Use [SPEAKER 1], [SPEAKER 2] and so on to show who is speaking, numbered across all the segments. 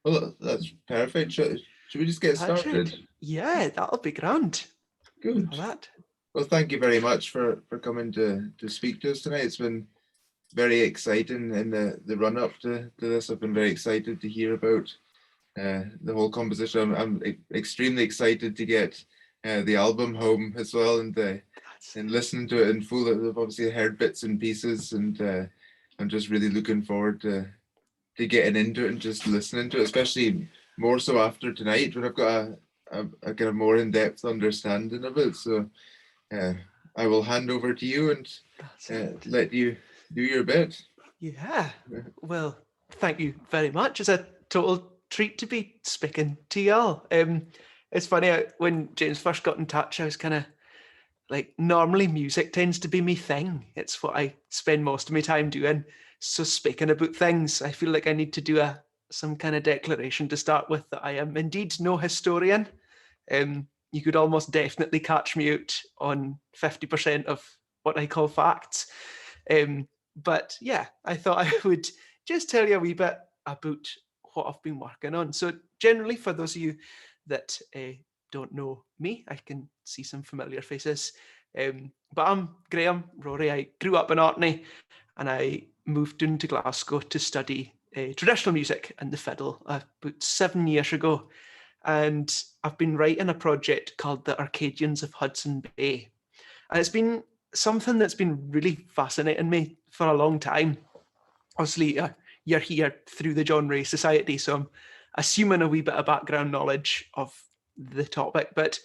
[SPEAKER 1] Well, that's perfect. Should we just get
[SPEAKER 2] That
[SPEAKER 1] started?
[SPEAKER 2] should. Yeah, that'll be grand
[SPEAKER 1] Good.
[SPEAKER 2] for that.
[SPEAKER 1] Well, thank you very much for coming to speak to us tonight. It's been very exciting in the run up to this. I've been very excited to hear about the whole composition. I'm extremely excited to get the album home as well, and listening to it in full. I've obviously heard bits and pieces, and I'm just really looking forward to getting into it and just listening to it, especially more so after tonight when I've got a kind of more in-depth understanding of it. So uh, I will hand over to you and let you do your bit.
[SPEAKER 2] Yeah. Well, thank you very much. It's a total treat to be speaking to y'all. It's funny, when James first got in touch, I was kind of like, normally music tends to be me thing. It's what I spend most of my time doing. So speaking about things, I feel like I need to do some kind of declaration to start with that I am indeed no historian. You could almost definitely catch me out on 50% of what I call facts. But yeah, I thought I would just tell you a wee bit about what I've been working on. So generally, for those of you that don't know me, I can see some familiar faces. But I'm Graham Rorie. I grew up in Orkney and I moved into Glasgow to study traditional music and the fiddle about 7 years ago. And I've been writing a project called the Orcadians of Hudson Bay. And it's been something that's been really fascinating me for a long time. Obviously, you're here through the John Ray Society, so I'm assuming a wee bit of background knowledge of the topic. But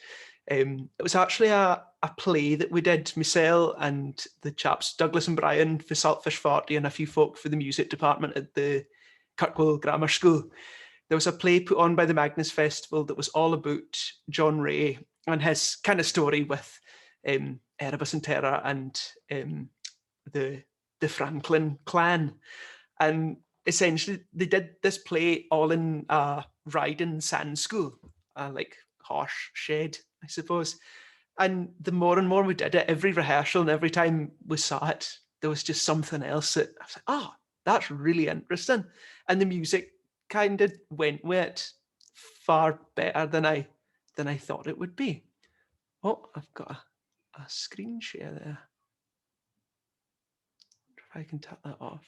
[SPEAKER 2] it was actually a play that we did, myself and the chaps Douglas and Brian for Saltfish 40 and a few folk for the music department at the Kirkwall Grammar School. There was a play put on by the Magnus Festival that was all about John Ray and his kind of story with Erebus and Terra and the Franklin clan. And essentially, they did this play all in Ryden Sand School, like harsh shed, I suppose. And the more and more we did it, every rehearsal and every time we saw it, there was just something else that I was like, oh, that's really interesting. And the music kind of went with it far better than I thought it would be. Oh, I've got a screen share there. If I can tap that off.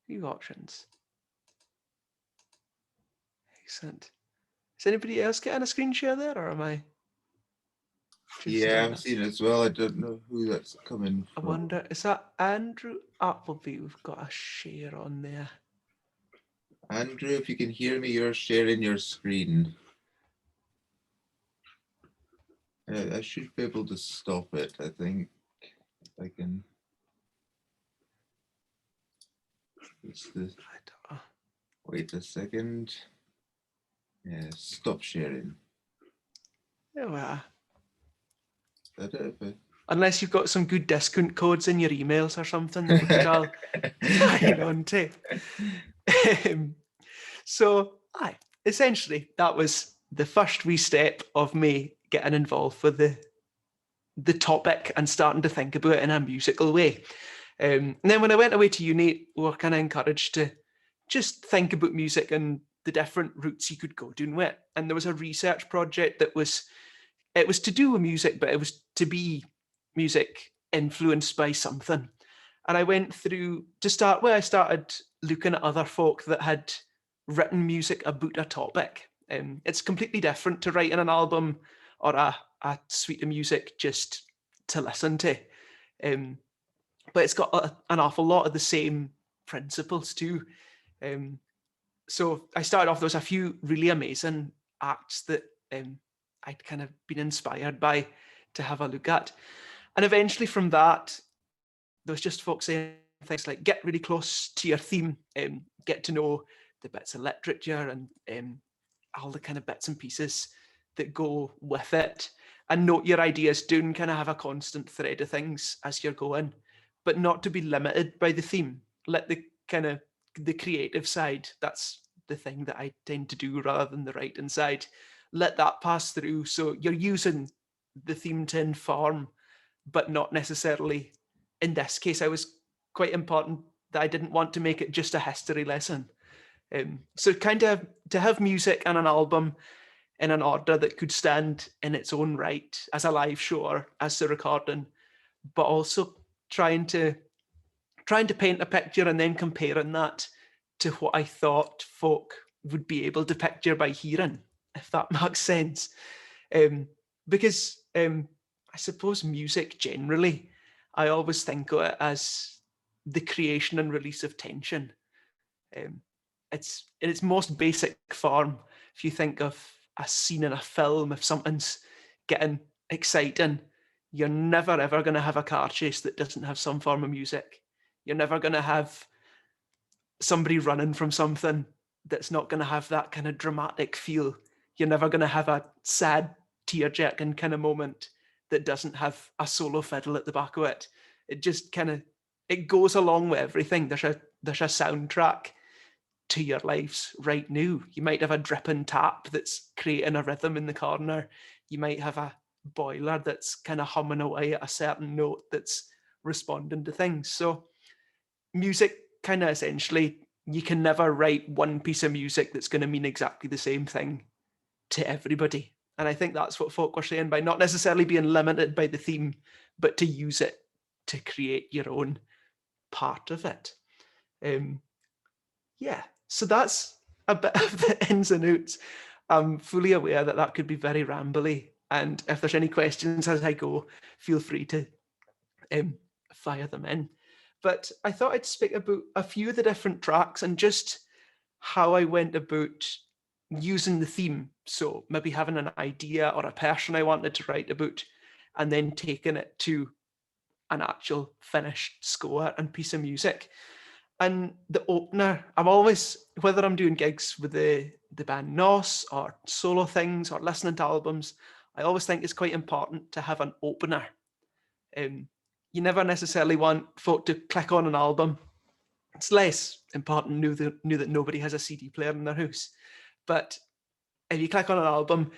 [SPEAKER 2] View options. Excellent. Is anybody else getting a screen share there, or am I?
[SPEAKER 1] Yeah, I'm seeing it as well. I don't know who that's coming
[SPEAKER 2] I
[SPEAKER 1] from.
[SPEAKER 2] wonder, is that Andrew Appleby? We've got a share on there.
[SPEAKER 1] Andrew, if you can hear me, you're sharing your screen. I should be able to stop it, I think. If I can. Wait a second. Yeah, stop sharing.
[SPEAKER 2] There we are.
[SPEAKER 1] Is that it?
[SPEAKER 2] Unless you've got some good discount codes in your emails or something that we could all hang on to. So, essentially, that was the first wee step of me getting involved with the topic and starting to think about it in a musical way. And then when I went away to uni, we were kind of encouraged to just think about music and the different routes you could go doing with it. And there was a research project that it was to do with music, but it was to be music influenced by something. And I went through, to start with, I started looking at other folk that had written music about a topic. It's completely different to writing an album or a suite of music just to listen to. But it's got an awful lot of the same principles too. So I started off, there was a few really amazing acts that I'd kind of been inspired by to have a look at. And eventually from that, there was just folks saying things like, get really close to your theme, get to know the bits of literature and all the kind of bits and pieces that go with it, and note your ideas down, kind of have a constant thread of things as you're going, but not to be limited by the theme. Let the kind of the creative side, that's the thing that I tend to do rather than the writing side. Let that pass through. So you're using the theme to inform, but not necessarily, in this case, I was quite important that I didn't want to make it just a history lesson. So kind of to have music and an album in an order that could stand in its own right as a live show or as a recording, but also trying to paint a picture and then comparing that to what I thought folk would be able to picture by hearing, if that makes sense. Because I suppose music generally, I always think of it as the creation and release of tension. It's in its most basic form. If you think of a scene in a film, if something's getting exciting, you're never ever going to have a car chase that doesn't have some form of music. You're never going to have somebody running from something that's not going to have that kind of dramatic feel. You're never going to have a sad, tear-jerking kind of moment that doesn't have a solo fiddle at the back of it. It just kind of it goes along with everything. There's a soundtrack to your lives right now. You might have a dripping tap that's creating a rhythm in the corner. You might have a boiler that's kind of humming away at a certain note that's responding to things. So music kind of essentially, you can never write one piece of music that's going to mean exactly the same thing to everybody. And I think that's what folk were saying by not necessarily being limited by the theme, but to use it to create your own part of it. Yeah, so that's a bit of the ins and outs. I'm fully aware that that could be very rambly. And if there's any questions as I go, feel free to fire them in. But I thought I'd speak about a few of the different tracks and just how I went about using the theme. So maybe having an idea or a person I wanted to write about, and then taking it to an actual finished score and piece of music. And the opener, I'm always, whether I'm doing gigs with the band Nos or solo things or listening to albums, I always think it's quite important to have an opener. You never necessarily want folk to click on an album. It's less important now that nobody has a CD player in their house. But if you click on an album,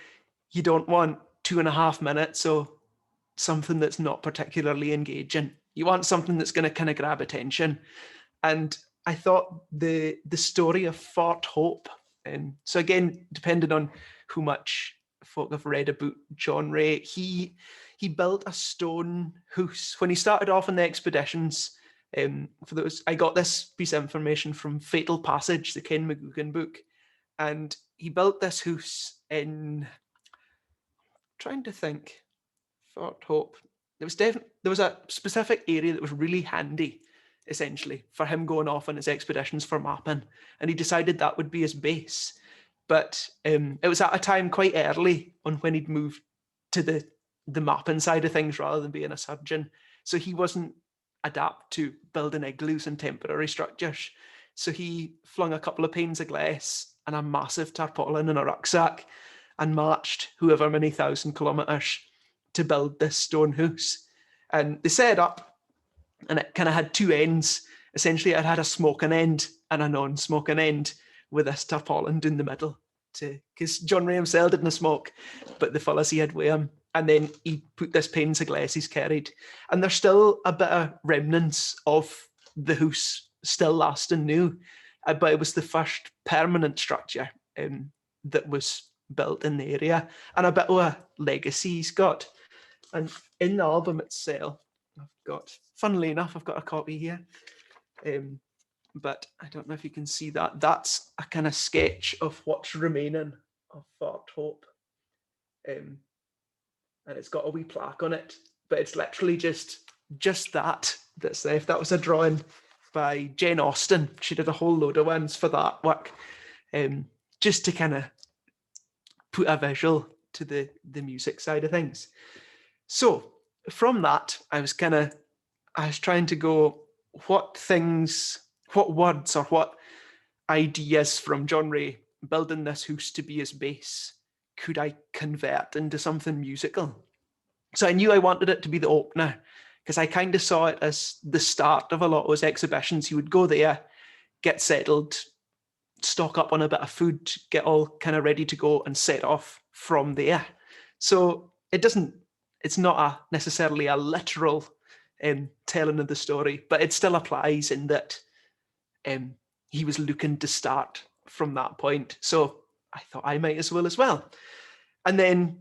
[SPEAKER 2] you don't want 2.5 minutes or something that's not particularly engaging. You want something that's going to kind of grab attention. And I thought the story of Fort Hope, so again, depending on how much folk have read about John Rorie, he built a stone house. When he started off on the expeditions, for those, I got this piece of information from Fatal Passage, the Ken McGugan book, and he built this house in, trying to think, Fort Hope. There was a specific area that was really handy, essentially, for him going off on his expeditions for mapping, and he decided that would be his base. But it was at a time quite early on when he'd moved to the mapping side of things rather than being a surgeon. So he wasn't adapt to building igloos and temporary structures. So he flung a couple of panes of glass and a massive tarpaulin in a rucksack and marched however many 1,000 kilometers to build this stone house. And they set it up, and it kind of had two ends. Essentially, it had a smoking end and a non-smoking end with this tarpaulin in the middle. Because John Rorie himself didn't smoke, but the fellas he had with him. And then he put this panes of glass he's carried. And there's still a bit of remnants of the house still lasting now. But it was the first permanent structure that was built in the area. And a bit of a legacy he's got. And in the album itself, funnily enough, I've got a copy here. But I don't know if you can see that. That's a kind of sketch of what's remaining of Fort Hope. And it's got a wee plaque on it, but it's literally just that's there. If that was a drawing by Jane Austen, she did a whole load of ones for that work, just to kind of put a visual to the music side of things. So from that, I was trying to go, what words or what ideas from John Rorie building this house to be his base could I convert into something musical? So I knew I wanted it to be the opener, because I kind of saw it as the start of a lot of his exhibitions. He would go there, get settled, stock up on a bit of food, get all kind of ready to go and set off from there. So it's not necessarily a literal telling of the story, but it still applies in that he was looking to start from that point. So I thought I might as well. And then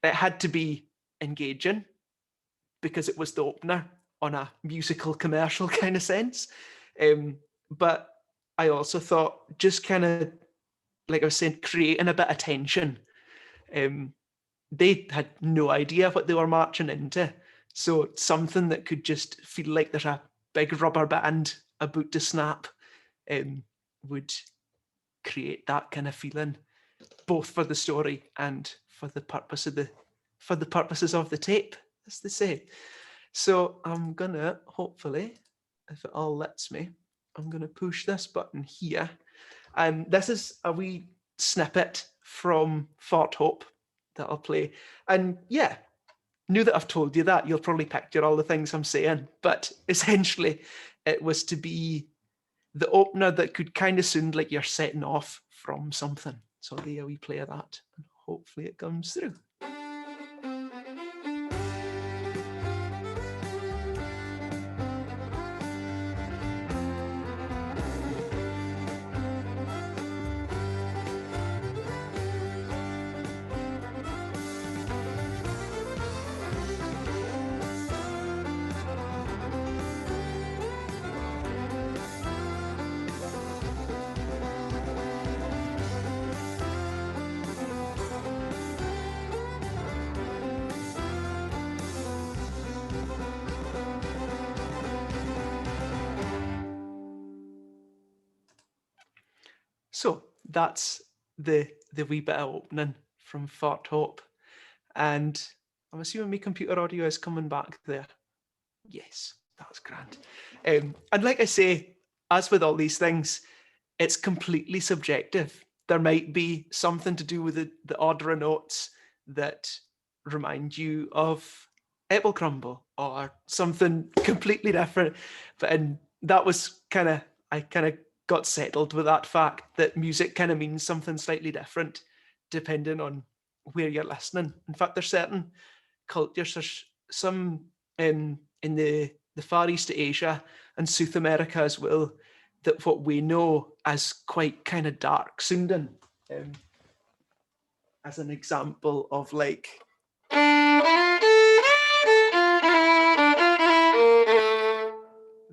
[SPEAKER 2] it had to be engaging because it was the opener on a musical commercial kind of sense. But I also thought just kind of, like I was saying, creating a bit of tension. They had no idea what they were marching into. So something that could just feel like there's a big rubber band about to snap would create that kind of feeling, both for the story and for the purposes of the tape, as they say. So I'm gonna, hopefully, if it all lets me, I'm gonna push this button here. And this is a wee snippet from Fort Hope that I'll play. And yeah, now that I've told you that, you'll probably picture all the things I'm saying. But essentially, it was to be the opener that could kind of sound like you're setting off from something. So there we play that, and hopefully it comes through. So that's the wee bit of opening from Fort Hope. And I'm assuming my computer audio is coming back there. Yes, that's grand. And like I say, as with all these things, it's completely subjective. There might be something to do with the order of notes that remind you of apple crumble or something completely different. And that was I kind of got settled with that fact that music kind of means something slightly different depending on where you're listening. In fact, there's certain cultures, there's some in the Far East of Asia and South America as well, that what we know as quite kind of dark sounding. As an example of like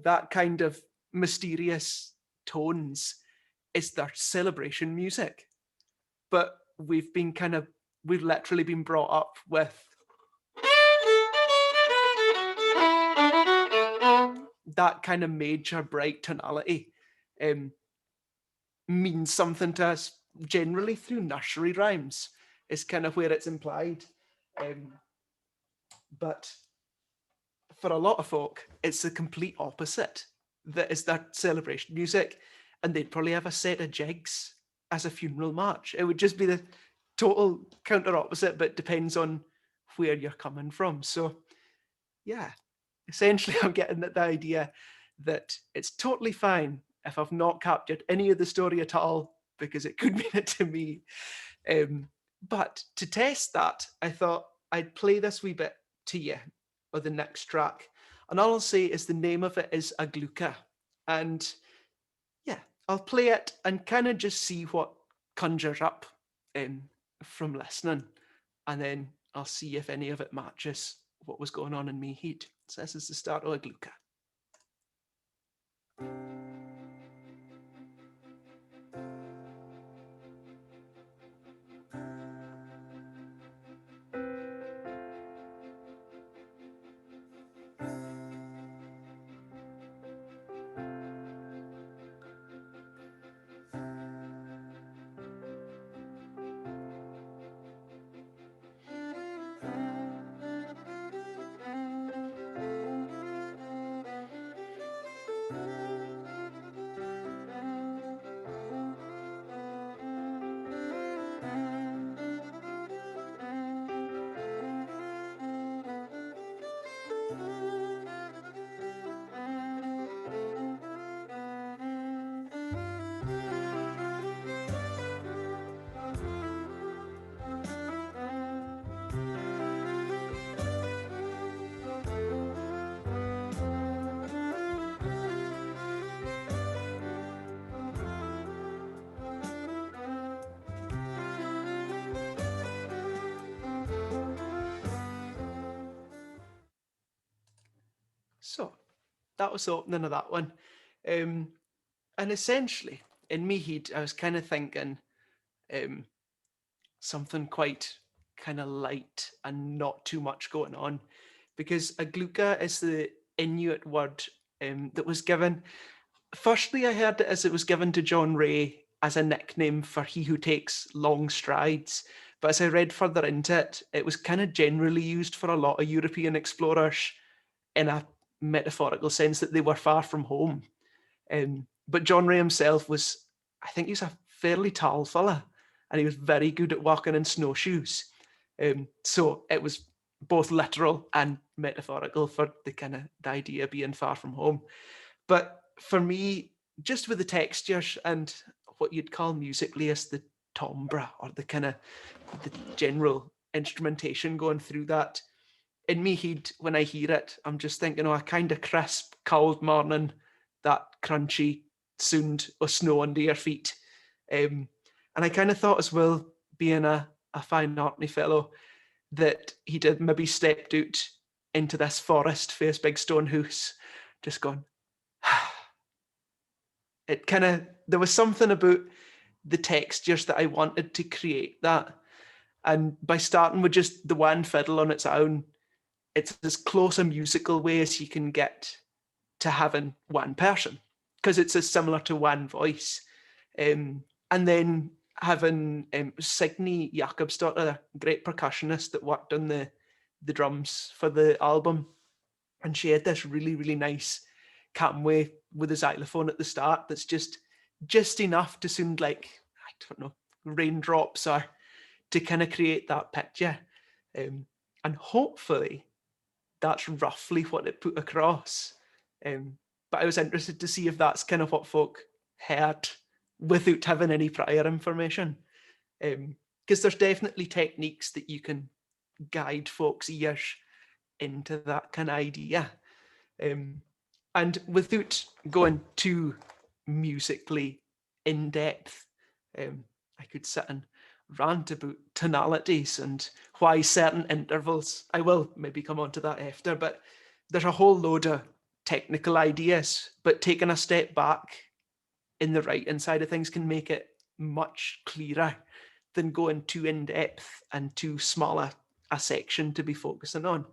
[SPEAKER 2] that kind of mysterious tones is their celebration music. But we've literally been brought up with that kind of major bright tonality means something to us generally through nursery rhymes is kind of where it's implied. But for a lot of folk, it's the complete opposite. That is that celebration music, and they'd probably have a set of jigs as a funeral march. It would just be the total counter opposite, but depends on where you're coming from. So yeah, essentially I'm getting the idea that it's totally fine if I've not captured any of the story at all, because it could mean it to me. But to test that, I thought I'd play this wee bit to you, or the next track. And all I'll say is the name of it is Agluka. And yeah, I'll play it and kind of just see what conjures up from listening. And then I'll see if any of it matches what was going on in me heat. So this is the start of Agluka. that was the opening of that one. And essentially, in me head, I was kind of thinking something quite kind of light and not too much going on, because a gluka is the Inuit word that was given. Firstly, I heard it as it was given to John Ray as a nickname for he who takes long strides. But as I read further into it, it was kind of generally used for a lot of European explorers in a metaphorical sense that they were far from home. But John Ray himself was, I think he's a fairly tall fella, and he was very good at walking in snowshoes. So it was both literal and metaphorical for the idea of being far from home. But for me, just with the textures and what you'd call musically as the timbre, or the the general instrumentation going through that, in me head, when I hear it, I'm just thinking, oh, a kind of crisp, cold morning, that crunchy sound of snow under your feet. And I kind of thought as well, being a fine arty fellow, that he did maybe stepped out into this forest for his big stone house, just going, it there was something about the textures that I wanted to create that. And by starting with just the one fiddle on its own, it's as close a musical way as you can get to having one person, because it's as similar to one voice. And then having Signe Jakobsdottir, a great percussionist that worked on the drums for the album, and she had this really, really nice cutaway with a xylophone at the start that's just enough to sound like, I don't know, raindrops, or to kind of create that picture. And hopefully that's roughly what it put across. But I was interested to see if that's kind of what folk heard without having any prior information. Because there's definitely techniques that you can guide folks' ears into that kind of idea. And without going too musically in depth, I could sit and rant about tonalities and why certain intervals, I will maybe come on to that after, but there's a whole load of technical ideas, but taking a step back in the writing side of things can make it much clearer than going too in depth and too small a section to be focusing on.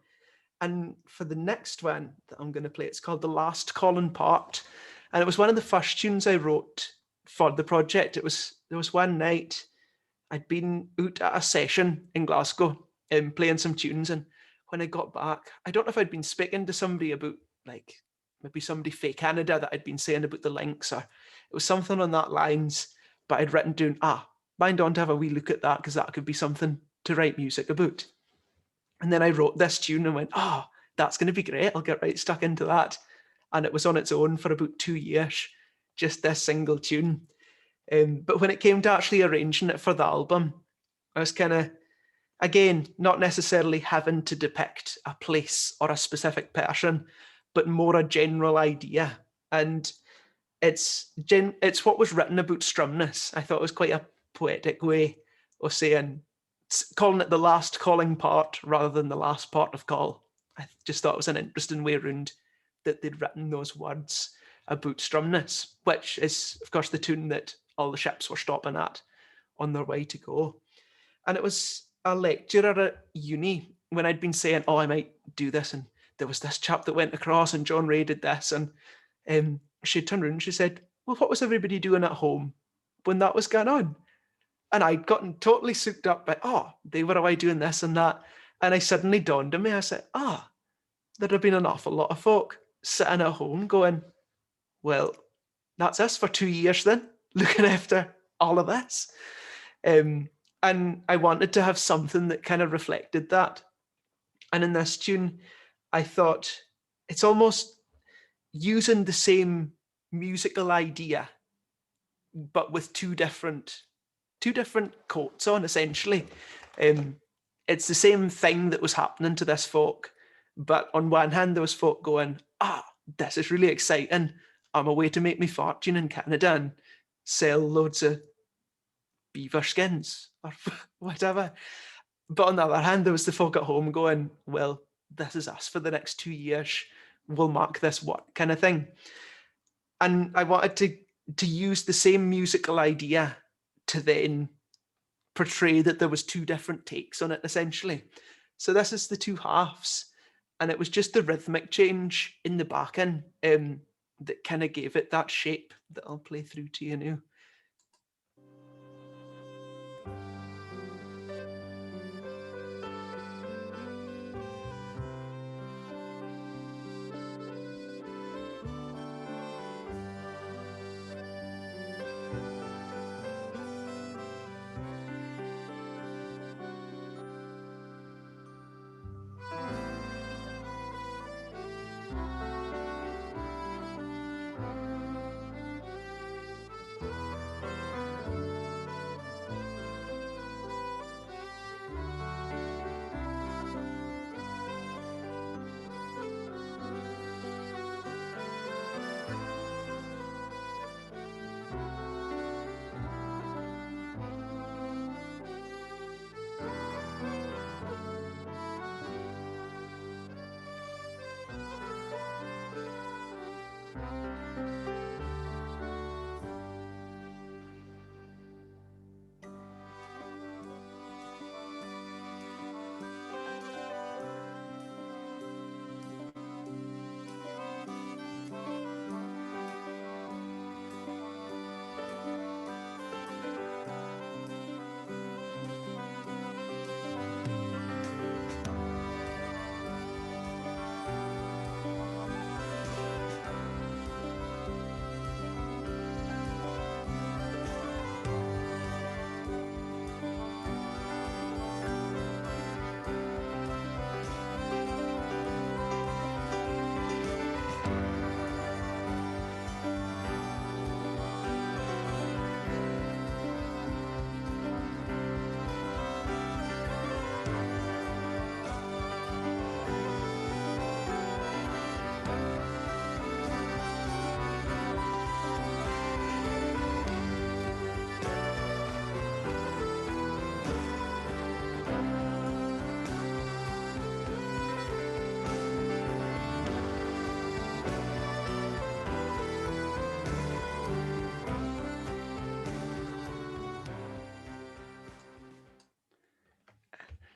[SPEAKER 2] And for the next one that I'm going to play, it's called The Last Calling Part. And it was one of the first tunes I wrote for the project. There was one night I'd been out at a session in Glasgow and playing some tunes. And when I got back, I don't know if I'd been speaking to somebody about, like, maybe somebody fake Canada that I'd been saying about the links, or it was something on that lines, but I'd written down, mind on to have a wee look at that, because that could be something to write music about. And then I wrote this tune and went, that's going to be great. I'll get right stuck into that. And it was on its own for about 2 years, just this single tune. But when it came to actually arranging it for the album, I was kind of, again, not necessarily having to depict a place or a specific person, but more a general idea. And it's what was written about strumness. I thought it was quite a poetic way of saying, calling it the last calling part rather than the last part of call. I just thought it was an interesting way around that they'd written those words about strumness, which is, of course, the tune that all the ships were stopping at on their way to go. And it was a lecturer at uni when I'd been saying, I might do this, and there was this chap that went across and John Ray did this, and she turned around and she said, well, what was everybody doing at home when that was going on? And I'd gotten totally soaked up by, they were away doing this and that. And I suddenly dawned on me, I said, there'd have been an awful lot of folk sitting at home going, well, that's us for 2 years then, looking after all of this. And I wanted to have something that kind of reflected that. And in this tune, I thought it's almost using the same musical idea, but with two different coats on, essentially. It's the same thing that was happening to this folk, but on one hand there was folk going, this is really exciting, I'm away to make me fortune in Canada and sell loads of beaver skins or whatever. But on the other hand, there was the folk at home going, well, this is us for the next 2 years. will mark this work kind of thing. And I wanted to use the same musical idea to then portray that there was two different takes on it, essentially. So this is the two halves, and it was just the rhythmic change in the backing that kind of gave it that shape that I'll play through to you now.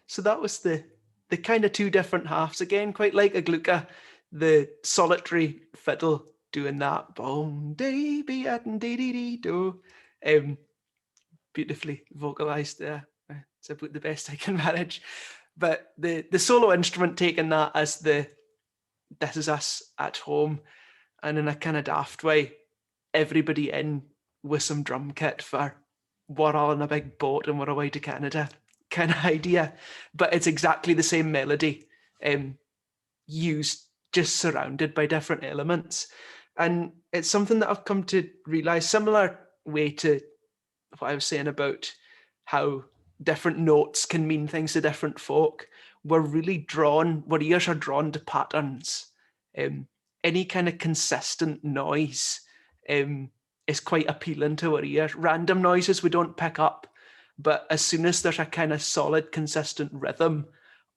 [SPEAKER 2] So that was the kind of two different halves. Again, quite like a glucka, the solitary fiddle doing that. Boom, dee, be at and dee dee dee do. Beautifully vocalized there. It's about the best I can manage. But the solo instrument taking that as this is us at home, and in a kind of daft way, everybody in with some drum kit for we're all in a big boat and we're away to Canada kind of idea. But it's exactly the same melody, used just surrounded by different elements. And it's something that I've come to realize, similar way to what I was saying about how different notes can mean things to different folk. Our ears are drawn to patterns. Any kind of consistent noise is quite appealing to our ear. Random noises we don't pick up, but as soon as there's a kind of solid, consistent rhythm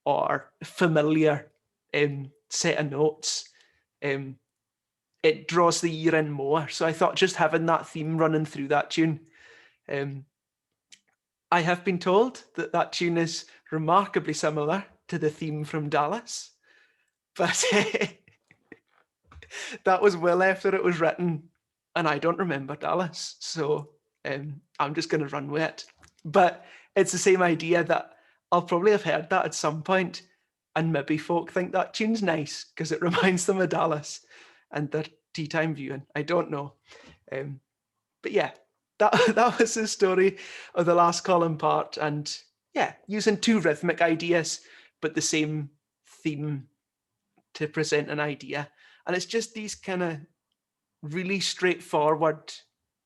[SPEAKER 2] or familiar set of notes, it draws the ear in more. So I thought just having that theme running through that tune, I have been told that tune is remarkably similar to the theme from Dallas, but that was well after it was written, and I don't remember Dallas, so I'm just going to run with it. But it's the same idea that I'll probably have heard that at some point, and maybe folk think that tune's nice because it reminds them of Dallas and their tea time viewing. I don't know. But yeah, that was the story of the last column part. And yeah, using two rhythmic ideas, but the same theme to present an idea. And it's just these kind of really straightforward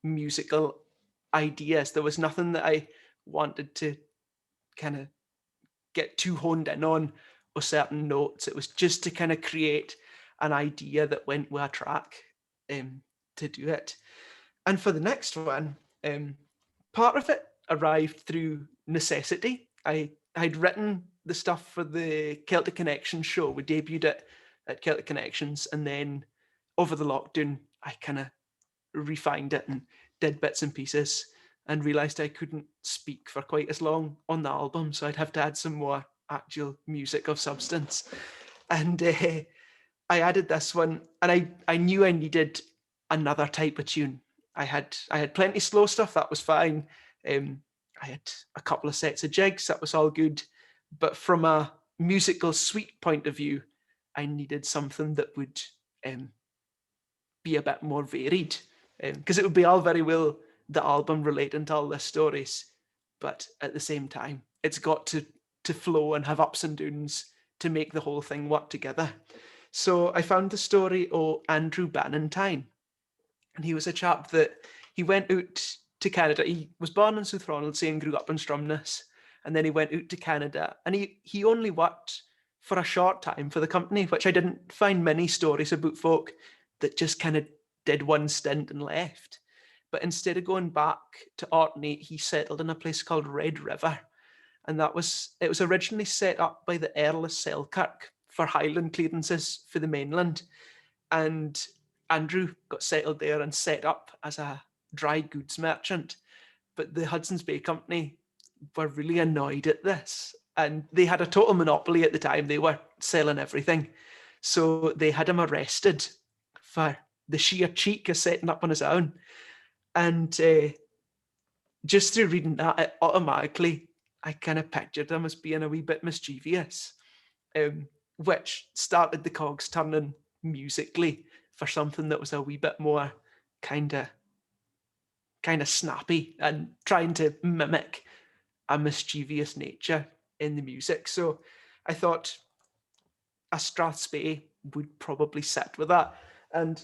[SPEAKER 2] musical ideas. There was nothing that I wanted to kind of get too honed in on or certain notes. It was just to kind of create an idea that went with a track to do it. And for the next one, part of it arrived through necessity. I'd written the stuff for the Celtic Connection show. We debuted it at Celtic Connections, and then over the lockdown, I kind of refined it and did bits and pieces, and realised I couldn't speak for quite as long on the album, so I'd have to add some more actual music of substance. And I added this one, and I knew I needed another type of tune. I had plenty slow stuff, that was fine. I had a couple of sets of jigs, that was all good. But from a musical suite point of view, I needed something that would be a bit more varied, because it would be all very well the album relating to all the stories, but at the same time, it's got to flow and have ups and downs to make the whole thing work together. So I found the story of Andrew Bannatyne, and he was a chap that he went out to Canada. He was born in South Ronaldsay and grew up in Stromness, and then he went out to Canada, and he only worked for a short time for the company, which I didn't find many stories about folk that just kind of did one stint and left. But instead of going back to Orkney, he settled in a place called Red River. And it was originally set up by the Earl of Selkirk for Highland clearances for the mainland. And Andrew got settled there and set up as a dry goods merchant. But the Hudson's Bay Company were really annoyed at this. And they had a total monopoly at the time. They were selling everything. So they had him arrested for the sheer cheek of setting up on his own. And just through reading that, automatically, I kind of pictured him as being a wee bit mischievous, which started the cogs turning musically for something that was a wee bit more kind of snappy and trying to mimic a mischievous nature in the music. So I thought a Strathspey would probably sit with that. And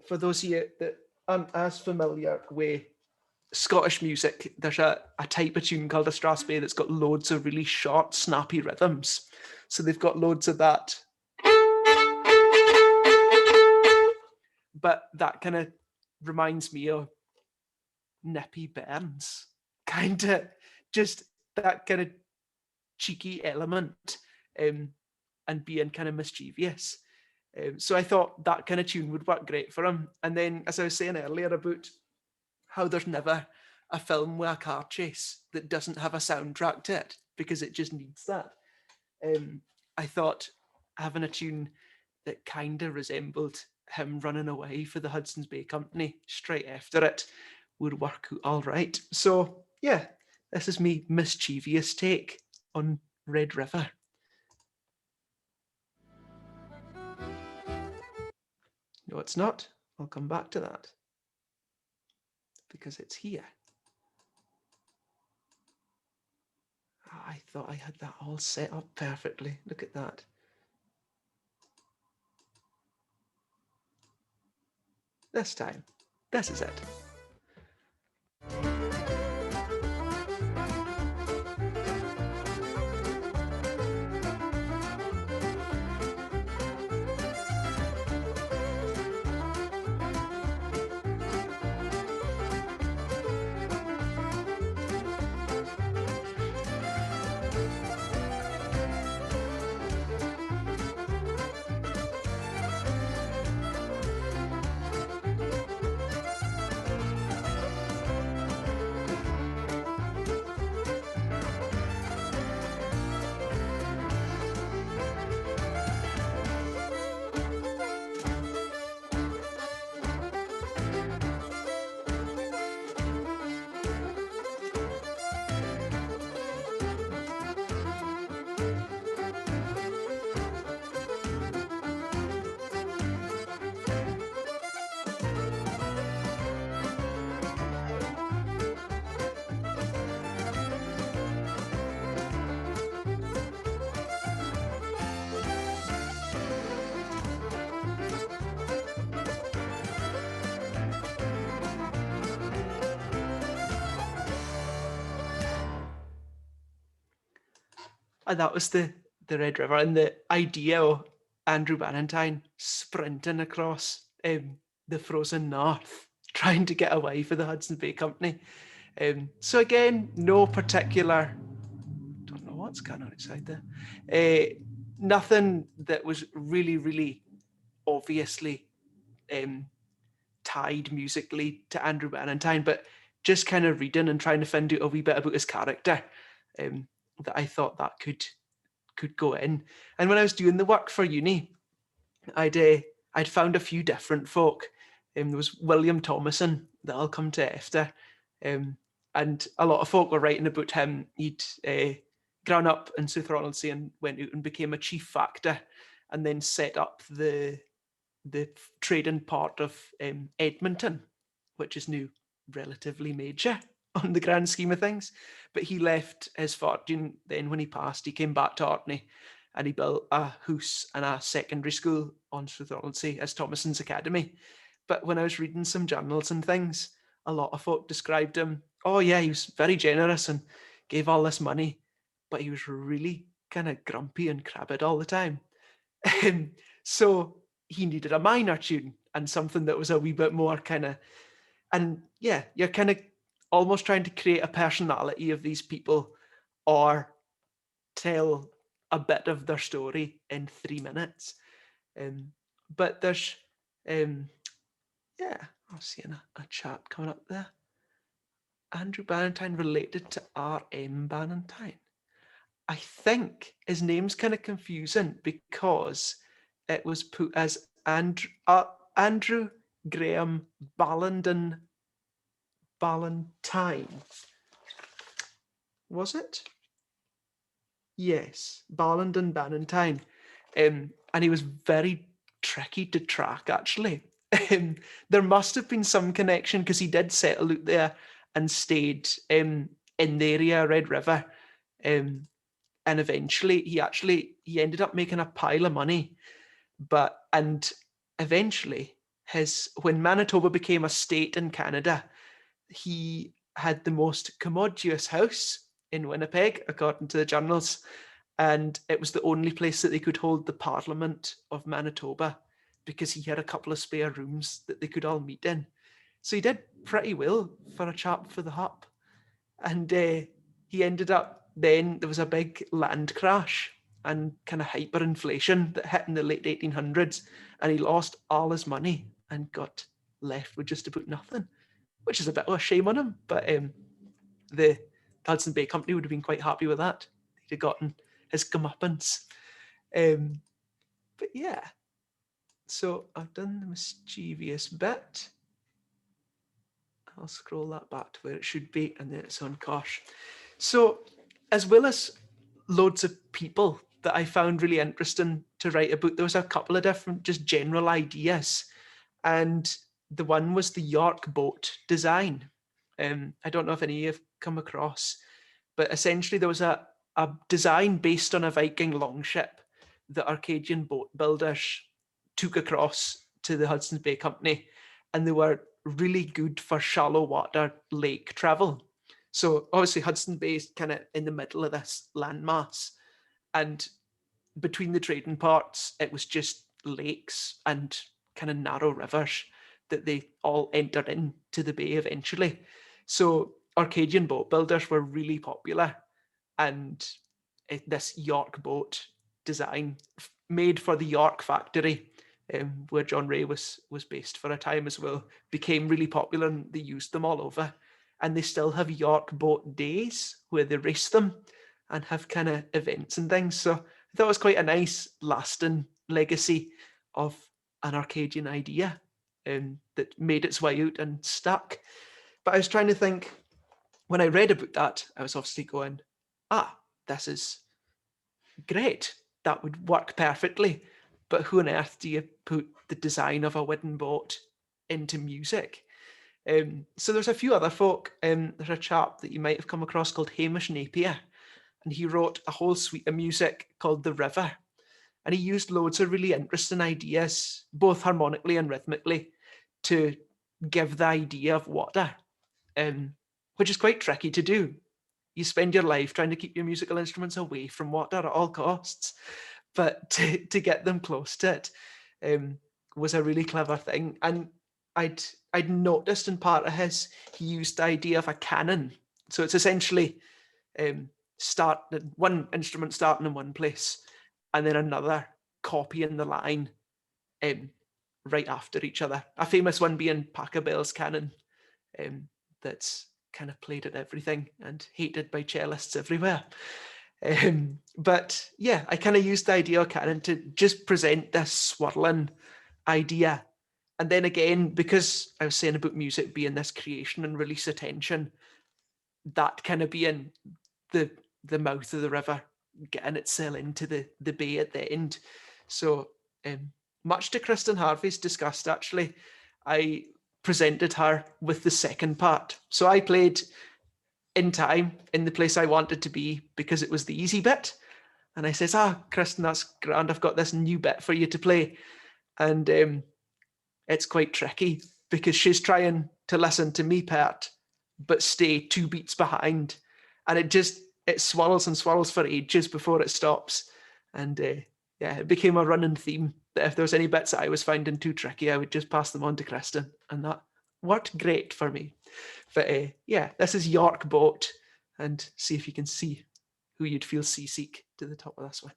[SPEAKER 2] for those of you that aren't as familiar with Scottish music, there's a type of tune called a Strathspey that's got loads of really short, snappy rhythms. So they've got loads of that. But that kind of reminds me of Nippy Burns. Kind of just that kind of cheeky element, and being kind of mischievous. So I thought that kind of tune would work great for him. And then, as I was saying earlier about how there's never a film with a car chase that doesn't have a soundtrack to it, because it just needs that. I thought having a tune that kind of resembled him running away for the Hudson's Bay Company straight after it would work out all right. So yeah, this is me mischievous take on Red River. No, it's not. I'll come back to that, because it's here. I thought I had that all set up perfectly. Look at that. This time, this is it. And that was the Red River, and the idea of Andrew Bannatyne sprinting across the frozen north, trying to get away for the Hudson Bay Company. So again, no particular, don't know what's going on outside there. nothing that was really, really obviously tied musically to Andrew Ballantyne, but just kind of reading and trying to find out a wee bit about his character, that I thought that could go in. And when I was doing the work for uni, I'd found a few different folk. There was William Thomason that I'll come to after, and a lot of folk were writing about him. He'd grown up in South Ronaldsay and went out and became a chief factor, and then set up the trading part of Edmonton, which is now relatively major on the grand scheme of things. But he left his fortune then when he passed. He came back to Orkney and he built a house and a secondary school on South Ronaldsay as Thomason's Academy. But when I was reading some journals and things, a lot of folk described him, oh yeah, he was very generous and gave all this money, but he was really kind of grumpy and crabbed all the time. So he needed a minor tune and something that was a wee bit more kind of, and yeah, you're kind of almost trying to create a personality of these people or tell a bit of their story in 3 minutes. But there's, yeah, I'm seeing a chat coming up there. Andrew Ballantyne related to R.M. Ballantyne. I think his name's kind of confusing because it was put as Andrew Graham Ballandon Ballantyne. Was it? Yes, Ballandon Ballantyne. And he was very tricky to track, actually. There must have been some connection because he did settle out there and stayed in the area of Red River. And eventually he ended up making a pile of money. And eventually when Manitoba became a state in Canada, he had the most commodious house in Winnipeg, according to the journals. And it was the only place that they could hold the Parliament of Manitoba because he had a couple of spare rooms that they could all meet in. So he did pretty well for a chap for the Hup. And he ended up, then there was a big land crash and kind of hyperinflation that hit in the late 1800s. And he lost all his money and got left with just about nothing, which is a bit of a shame on him. But the Hudson Bay Company would have been quite happy with that. He'd have gotten his comeuppance. But yeah, so I've done the mischievous bit. I'll scroll that back to where it should be, and then it's on Kosh. So, as well as loads of people that I found really interesting to write about, there was a couple of different just general ideas. And the one was the York boat design. I don't know if any of you have come across, but essentially there was a design based on a Viking longship that Orcadian boat builders took across to the Hudson's Bay Company, and they were really good for shallow water lake travel. So obviously Hudson Bay is kind of in the middle of this landmass, and between the trading parts, it was just lakes and kind of narrow rivers that they all entered into the bay eventually. So Orcadian boat builders were really popular, and this York boat design made for the York factory, where John Ray was based for a time as well, became really popular, and they used them all over. And they still have York boat days where they race them and have kind of events and things. So I thought it was quite a nice lasting legacy of an Orcadian idea that made its way out and stuck. But I was trying to think, when I read about that, I was obviously going, this is great. That would work perfectly. But who on earth do you put the design of a wooden boat into music? So there's a few other folk. There's a chap that you might have come across called Hamish Napier, and he wrote a whole suite of music called The River. And he used loads of really interesting ideas, both harmonically and rhythmically, to give the idea of water, which is quite tricky to do. You spend your life trying to keep your musical instruments away from water at all costs, but to get them close to it was a really clever thing. And I'd noticed in part of his, he used the idea of a canon. So it's essentially one instrument starting in one place and then another copying the line right after each other. A famous one being Pachelbel's canon, that's kind of played at everything and hated by cellists everywhere. But yeah, I kind of used the idea of canon to just present this swirling idea. And then again, because I was saying about music being this creation and release of tension, that kind of being the mouth of the river, getting itself into the bay at the end. So much to Kristen Harvey's disgust, actually, I presented her with the second part. So I played in time in the place I wanted to be because it was the easy bit. And I says, Kristen, that's grand. I've got this new bit for you to play. And it's quite tricky because she's trying to listen to me part, but stay 2 beats behind. And it swirls and swirls for ages before it stops. And yeah, it became a running theme that if there was any bits that I was finding too tricky, I would just pass them on to Kristen. And that worked great for me. But yeah, this is York Boat. And see if you can see who you'd feel seasick to the top of this one.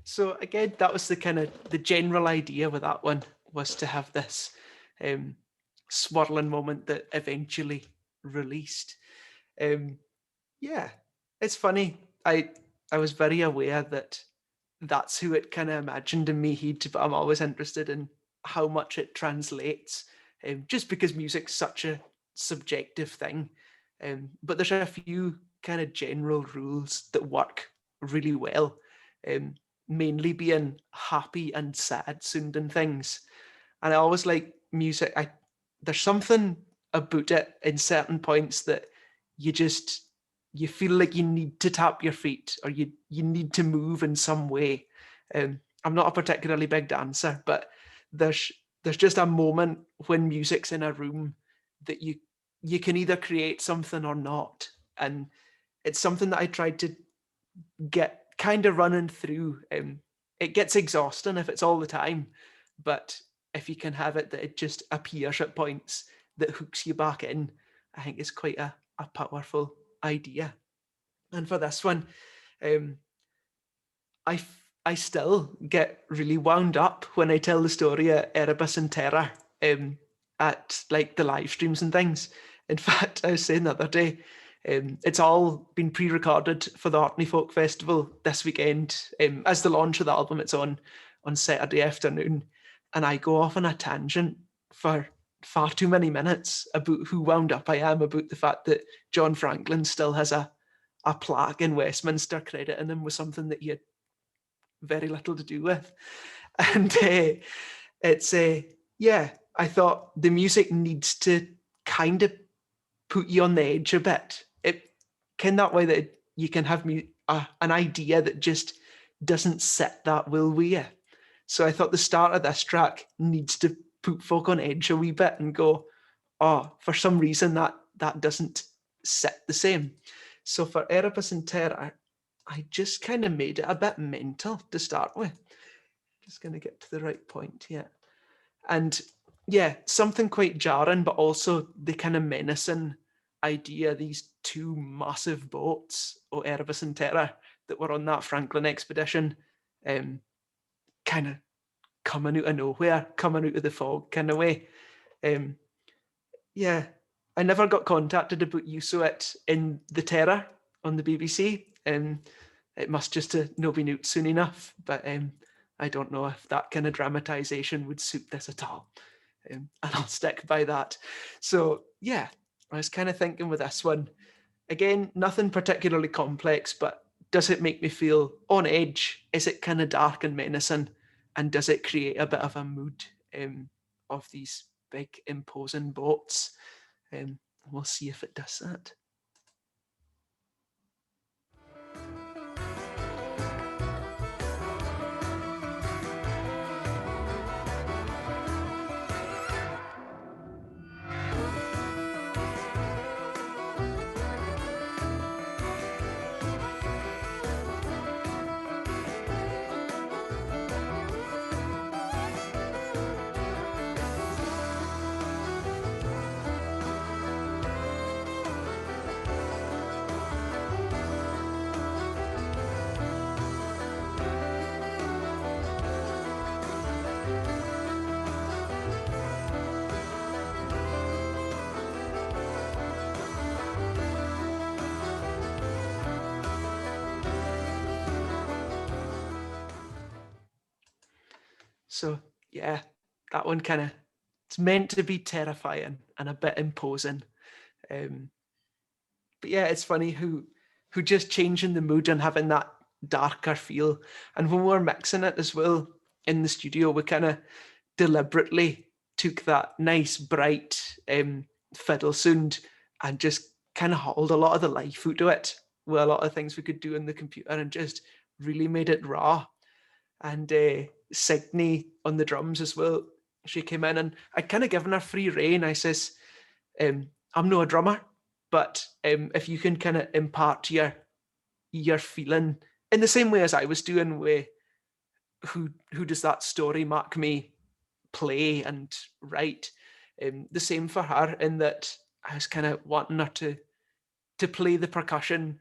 [SPEAKER 2] So again, that was the general idea with that one, was to have this swirling moment that eventually released. Yeah, it's funny. I was very aware that that's who it kind of imagined in me he'd, but I'm always interested in how much it translates, just because music's such a subjective thing. But there's a few kind of general rules that work really well. Mainly being happy and sad sounding things. And I always like music. There's something about it in certain points that you feel like you need to tap your feet, or you need to move in some way. I'm not a particularly big dancer, but there's just a moment when music's in a room that you can either create something or not. And it's something that I tried to get kind of running through. It gets exhausting if it's all the time, but if you can have it that it just appears at points that hooks you back in, I think it's quite a powerful idea. And for this one, I still get really wound up when I tell the story of Erebus and Terror at like the live streams and things. In fact, I was saying the other day, it's all been pre-recorded for the Orkney Folk Festival this weekend. As the launch of the album, it's on Saturday afternoon, and I go off on a tangent for far too many minutes about who wound up I am about the fact that John Franklin still has a plaque in Westminster crediting him with something that he had very little to do with. And it's yeah, I thought the music needs to kind of put you on the edge a bit. It can that way that you can have an idea that just doesn't sit that well with you. So I thought the start of this track needs to put folk on edge a wee bit and go, for some reason that doesn't sit the same. So for Erebus and Terror, I just kind of made it a bit mental to start with. Just going to get to the right point here. And yeah, something quite jarring, but also the kind of menacing idea, these two massive boats, O Erebus and Terror, that were on that Franklin expedition, kind of coming out of nowhere, coming out of the fog kind of way. Um, yeah, I never got contacted about use of it in The Terror on the BBC. It must just not been out soon enough, but I don't know if that kind of dramatisation would suit this at all. And I'll stick by that. So yeah, I was kind of thinking with this one, again, nothing particularly complex, but does it make me feel on edge? Is it kind of dark and menacing? And does it create a bit of a mood of these big imposing boats? We'll see if it does that. So yeah, that one kind of, it's meant to be terrifying and a bit imposing. But yeah, it's funny who just changing the mood and having that darker feel. And when we're mixing it as well in the studio, we kind of deliberately took that nice bright fiddle sound and just kind of hauled a lot of the life out of it with a lot of things we could do on the computer and just really made it raw. And Signe on the drums as well. She came in and I'd kind of given her free rein. I says, I'm no a drummer, but if you can kind of impart your feeling in the same way as I was doing with who does that story Mark me play and write, the same for her in that I was kind of wanting her to play the percussion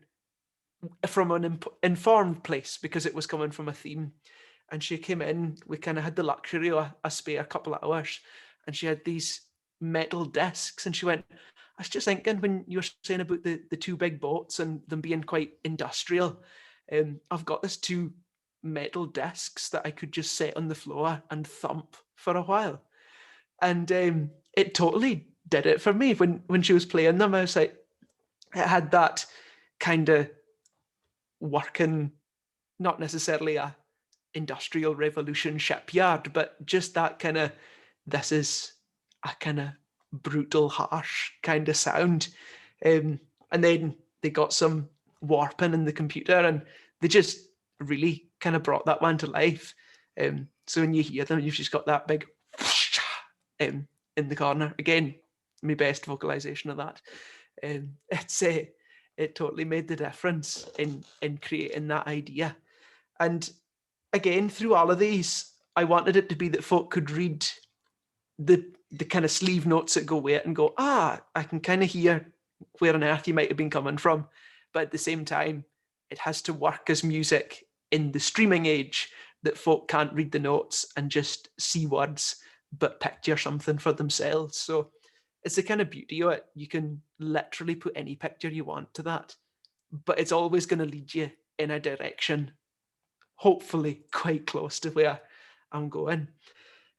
[SPEAKER 2] from an informed place because it was coming from a theme. And she came in, we kind of had the luxury of a spare couple of hours, and she had these metal discs. And she went, I was just thinking when you were saying about the two big boats and them being quite industrial, I've got this two metal discs that I could just set on the floor and thump for a while. And it totally did it for me. When she was playing them, I was like, it had that kind of working, not necessarily a industrial revolution shipyard, but just that kind of, this is a kind of brutal, harsh kind of sound. And then they got some warping in the computer and they just really kind of brought that one to life. So when you hear them, you've just got that big in the corner. Again, my best vocalization of that. It totally made the difference in creating that idea. And again, through all of these, I wanted it to be that folk could read the kind of sleeve notes that go with it and go, I can kind of hear where on earth you might have been coming from. But at the same time, it has to work as music in the streaming age that folk can't read the notes and just see words, but picture something for themselves. So it's the kind of beauty of it. You can literally put any picture you want to that, but it's always going to lead you in a direction, hopefully quite close to where I'm going.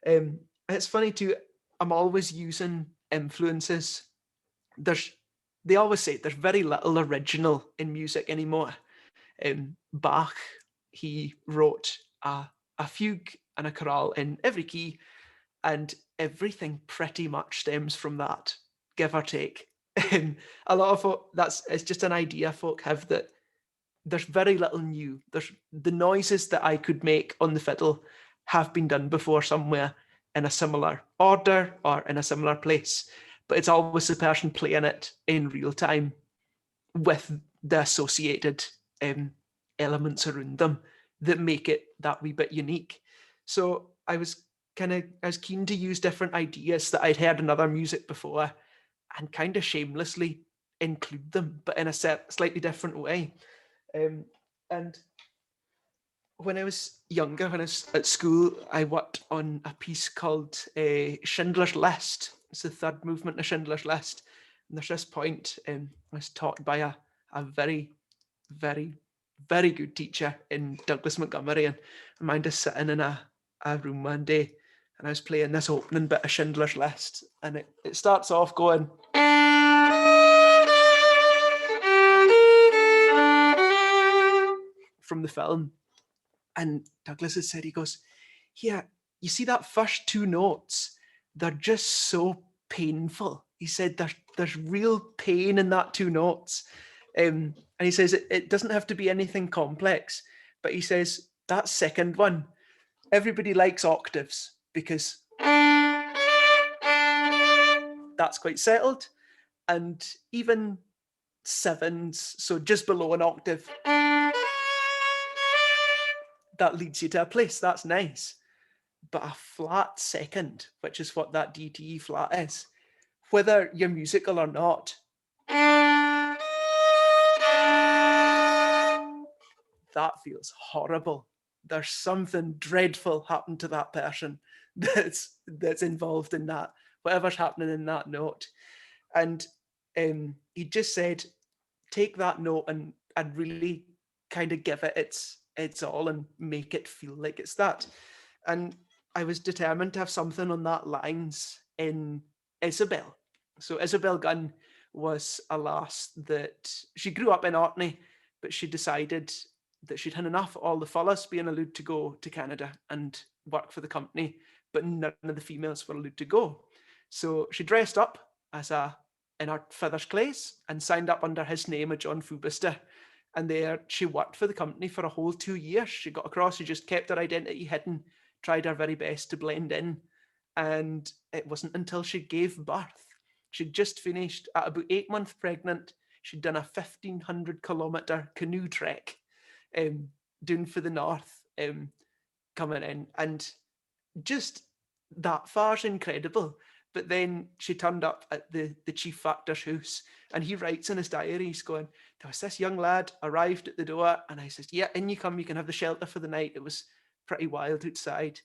[SPEAKER 2] It's funny too, I'm always using influences. They always say there's very little original in music anymore. Bach, he wrote a fugue and a chorale in every key, and everything pretty much stems from that, give or take. A lot of folk, it's just an idea folk have that there's very little new. There's the noises that I could make on the fiddle have been done before somewhere in a similar order or in a similar place, but it's always the person playing it in real time with the associated elements around them that make it that wee bit unique. So I was I was keen to use different ideas that I'd heard in other music before and kind of shamelessly include them, but in a slightly different way. And when I was younger, when I was at school, I worked on a piece called Schindler's List. It's the third movement of Schindler's List. And there's this point, I was taught by a very, very, very good teacher in Douglas Montgomery. And I mind just sitting in a room one day and I was playing this opening bit of Schindler's List. And it starts off going. From the film. And Douglas has said, he goes, yeah, you see that first two notes, they're just so painful. He said there's real pain in that two notes. And he says it doesn't have to be anything complex, but he says that second one, everybody likes octaves because that's quite settled. And even sevens, so just below an octave, that leads you to a place. That's nice. But a flat second, which is what that DTE flat is, whether you're musical or not, that feels horrible. There's something dreadful happened to that person that's involved in that, whatever's happening in that note. And he just said, take that note and really kind of give it its all and make it feel like it's that. And I was determined to have something on that lines in Isabel. So Isabel Gunn was a lass that she grew up in Orkney, but she decided that she'd had enough of all the fellas being allowed to go to Canada and work for the company, but none of the females were allowed to go. So she dressed up as in her father's clays and signed up under his name of John Fubister. And there she worked for the company for a whole 2 years. She got across, she just kept her identity hidden, tried her very best to blend in. And it wasn't until she gave birth. She'd just finished, at about 8 months pregnant, she'd done a 1,500-kilometre canoe trek down for the north, coming in. And just that far's incredible. But then she turned up at the chief factor's house and he writes in his diary, he's going, there was this young lad arrived at the door and I says, yeah, in you come, you can have the shelter for the night. It was pretty wild outside.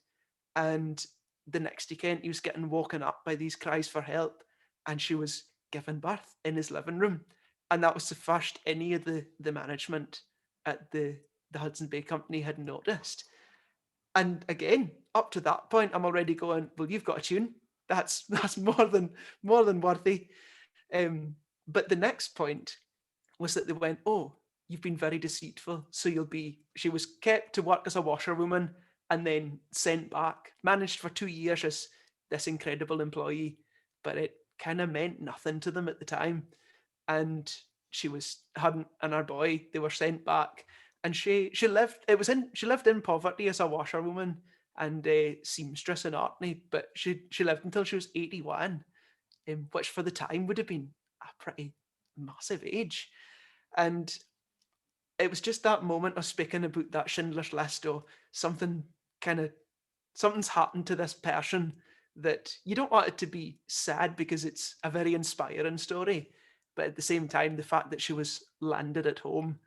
[SPEAKER 2] And the next weekend he was getting woken up by these cries for help and she was giving birth in his living room. And that was the first any of the management at the Hudson Bay Company had noticed. And again, up to that point, I'm already going, well, you've got a tune. That's more than worthy. But the next point was that they went, oh, you've been very deceitful. So she was kept to work as a washerwoman and then sent back, managed for 2 years as this incredible employee, but it kind of meant nothing to them at the time. And she and her boy, they were sent back. And she lived in poverty as a washerwoman and seamstress in Orkney, but she lived until she was 81, which for the time would have been a pretty massive age. And it was just that moment of speaking about that Schindler's List or something's happened to this person that you don't want it to be sad because it's a very inspiring story. But at the same time, the fact that she was landed at home,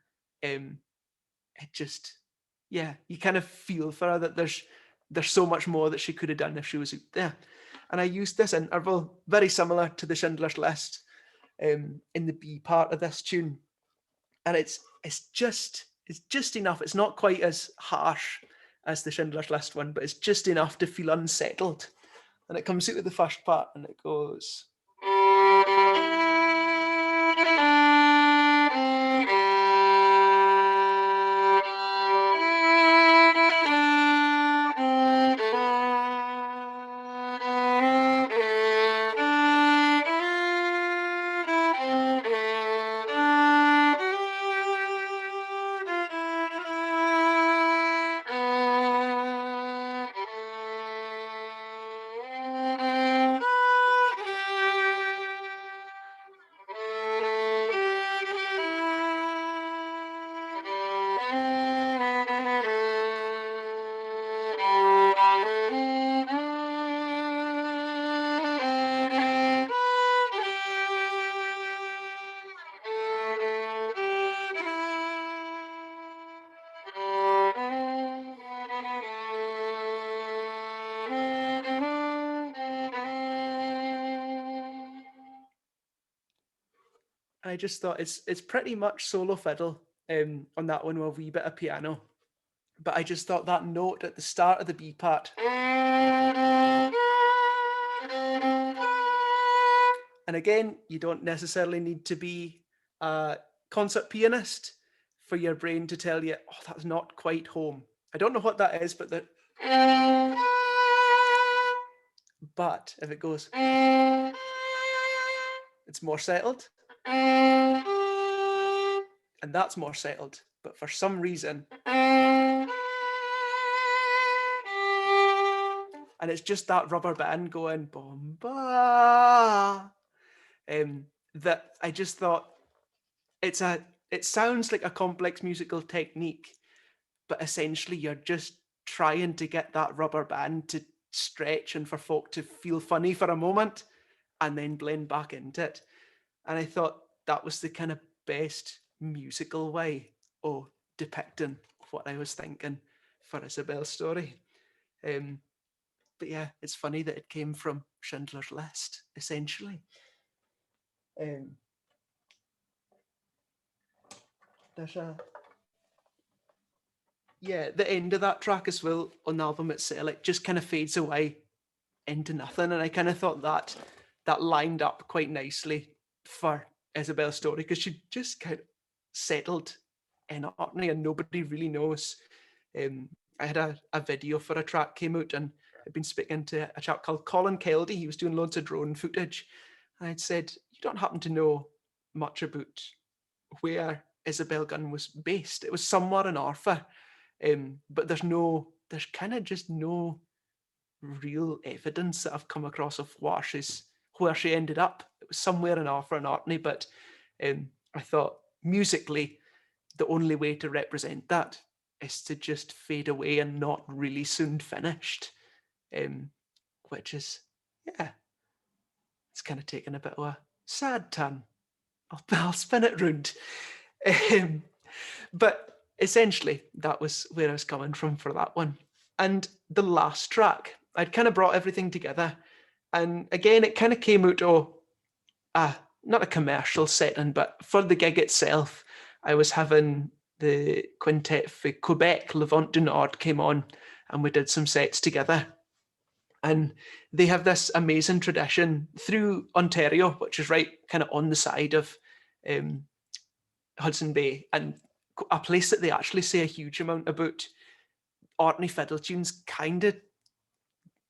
[SPEAKER 2] it just, yeah, you kind of feel for her that there's so much more that she could have done if she was out there. And I used this interval, very similar to the Schindler's List, in the B part of this tune. And it's just enough. It's not quite as harsh as the Schindler's List one, but it's just enough to feel unsettled. And it comes out of the first part and it goes. I just thought it's pretty much solo fiddle on that one with a wee bit of piano. But I just thought that note at the start of the B part, and again, you don't necessarily need to be a concert pianist for your brain to tell you, oh, that's not quite home. I don't know what that is, but if it goes, it's more settled. And that's more settled. But for some reason, and it's just that rubber band going boom ba, that I just thought it sounds like a complex musical technique, but essentially you're just trying to get that rubber band to stretch and for folk to feel funny for a moment and then blend back into it. And I thought that was the kind of best musical way of depicting what I was thinking for Isabel's story. But yeah, it's funny that it came from Schindler's List, essentially. There's the end of that track as well on the album itself, it just kind of fades away into nothing. And I kind of thought that lined up quite nicely for Isabel's story, because she just kind of settled in Orkney and nobody really knows. I had a video for a track came out, and I'd been speaking to a chap called Colin Keldy. He was doing loads of drone footage. And I'd said, you don't happen to know much about where Isabel Gunn was based? It was somewhere in Arthur. But there's kind of just no real evidence that I've come across of where she ended up. It was somewhere in Arthur and Orkney, but I thought musically, the only way to represent that is to just fade away and not really soon finished, which is, it's kind of taken a bit of a sad turn. I'll spin it round. But essentially, that was where I was coming from for that one. And the last track, I'd kind of brought everything together. And again, it kind of came out of not a commercial setting, but for the gig itself, I was having the quintet for Quebec, Levant du Nord, came on, and we did some sets together. And they have this amazing tradition through Ontario, which is right kind of on the side of Hudson Bay, and a place that they actually say a huge amount about Orkney fiddle tunes.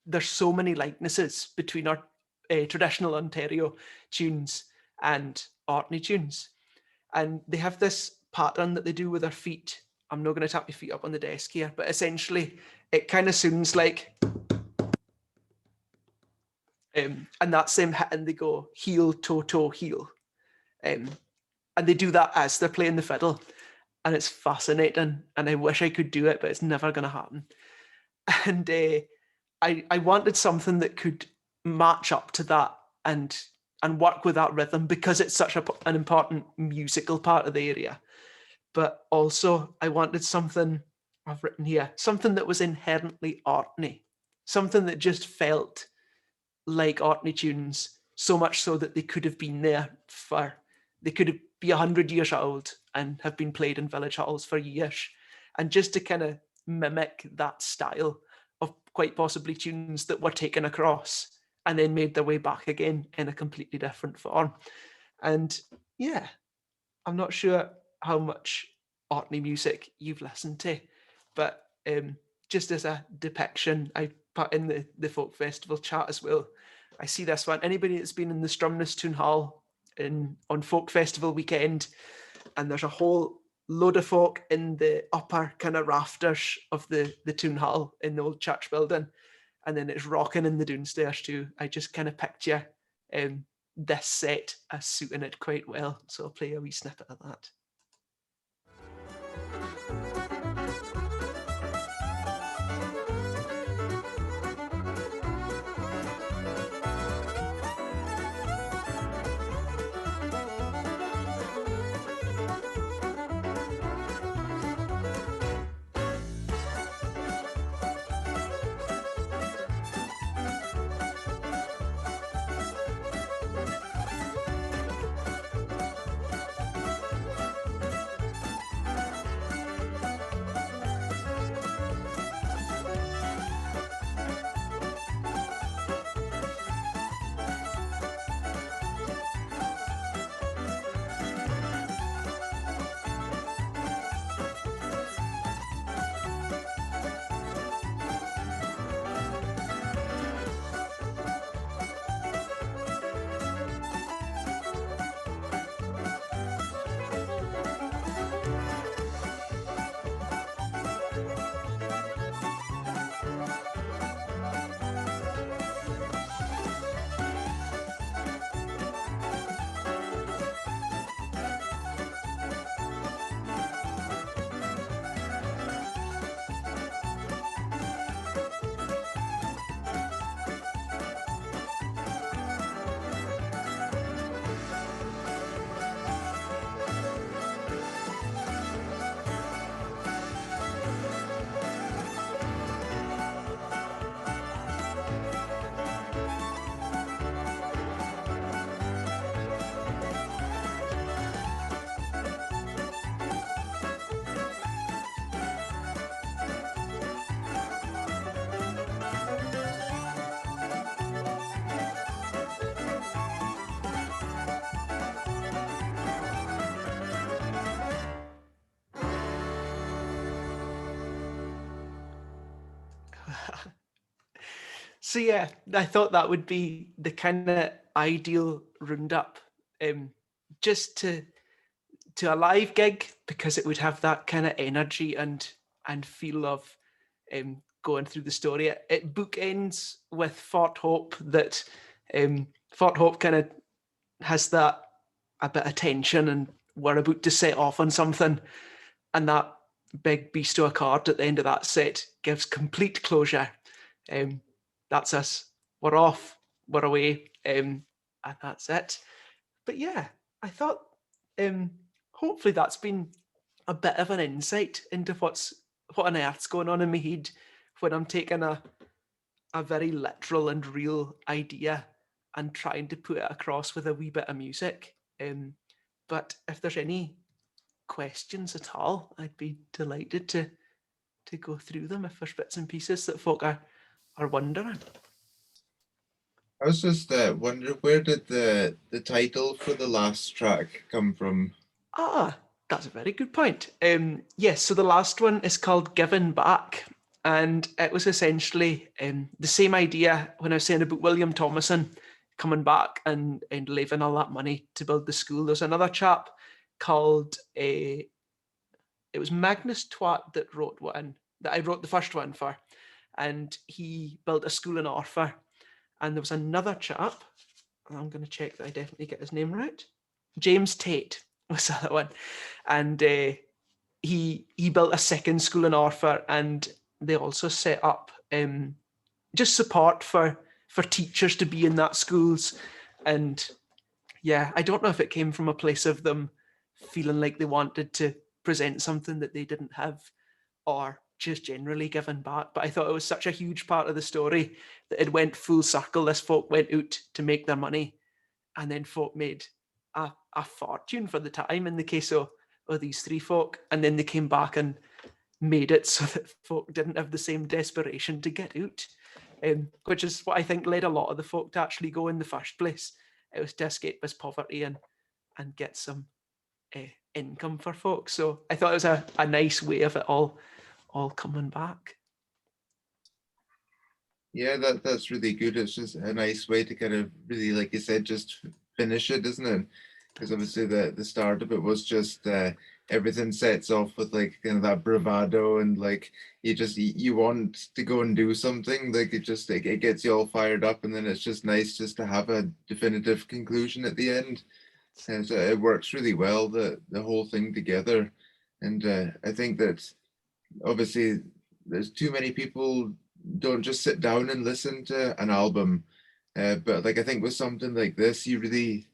[SPEAKER 2] There's so many likenesses between our traditional Ontario tunes and Orkney tunes. And they have this pattern that they do with their feet. I'm not going to tap your feet up on the desk here, but essentially it kind of sounds like, and that's them hitting, they go heel, toe, toe, heel. And they do that as they're playing the fiddle. And it's fascinating. And I wish I could do it, but it's never going to happen. And I wanted something that could match up to that and work with that rhythm, because it's such an important musical part of the area. But also I wanted something, I've written here, something that was inherently Orkney, something that just felt like Orkney tunes, so much so that they could have been there they could be 100 years old and have been played in village halls for years. And just to kind of mimic that style of quite possibly tunes that were taken across and then made their way back again in a completely different form. And yeah, I'm not sure how much Orkney music you've listened to, but just as a depiction, I put in the folk festival chat as well. I see this one. Anybody that's been in the Strumness Town Hall on folk festival weekend, and there's a whole load of folk in the upper kind of rafters of the town hall in the old church building, and then it's rocking in the downstairs too. I just kind of picture this set as suiting it quite well, so I'll play a wee snippet of that. So yeah, I thought that would be the kind of ideal roundup, just to a live gig, because it would have that kind of energy and feel of going through the story. It bookends with Fort Hope, that Fort Hope kind of has that a bit of tension, and we're about to set off on something, and that big beast of a card at the end of that set gives complete closure. That's us. We're off. We're away. And that's it. But yeah, I thought hopefully that's been a bit of an insight into what on earth's going on in my head when I'm taking a very literal and real idea and trying to put it across with a wee bit of music. But if there's any questions at all, I'd be delighted to go through them if there's bits and pieces that folk are wondering.
[SPEAKER 1] I was just wondering, where did the title for the last track come from?
[SPEAKER 2] That's a very good point. Yes, so the last one is called Given Back. And it was essentially the same idea when I was saying about William Thomason coming back and leaving all that money to build the school. There's another chap called, it was Magnus Twat that wrote one, that I wrote the first one for. And he built a school in Orfa. And there was another chap, I'm going to check that I definitely get his name right. James Tate was the other one. And he built a second school in Orfa, and they also set up just support for teachers to be in that schools. And yeah, I don't know if it came from a place of them feeling like they wanted to present something that they didn't have, or just generally giving back. But I thought it was such a huge part of the story that it went full circle. This folk went out to make their money, and then folk made a fortune for the time in the case of these three folk. And then they came back and made it so that folk didn't have the same desperation to get out, which is what I think led a lot of the folk to actually go in the first place. It was to escape this poverty and get some income for folks. So I thought it was a nice way of it all coming back.
[SPEAKER 1] Yeah, that's really good. It's just a nice way to kind of really, like you said, just finish it, isn't it? Because obviously the start of it was just everything sets off with like kind of that bravado, and like you want to go and do something. Like it gets you all fired up, and then it's just nice just to have a definitive conclusion at the end. And so it works really well, the whole thing together. And I think that obviously there's too many people don't just sit down and listen to an album, but like I think with something like this, you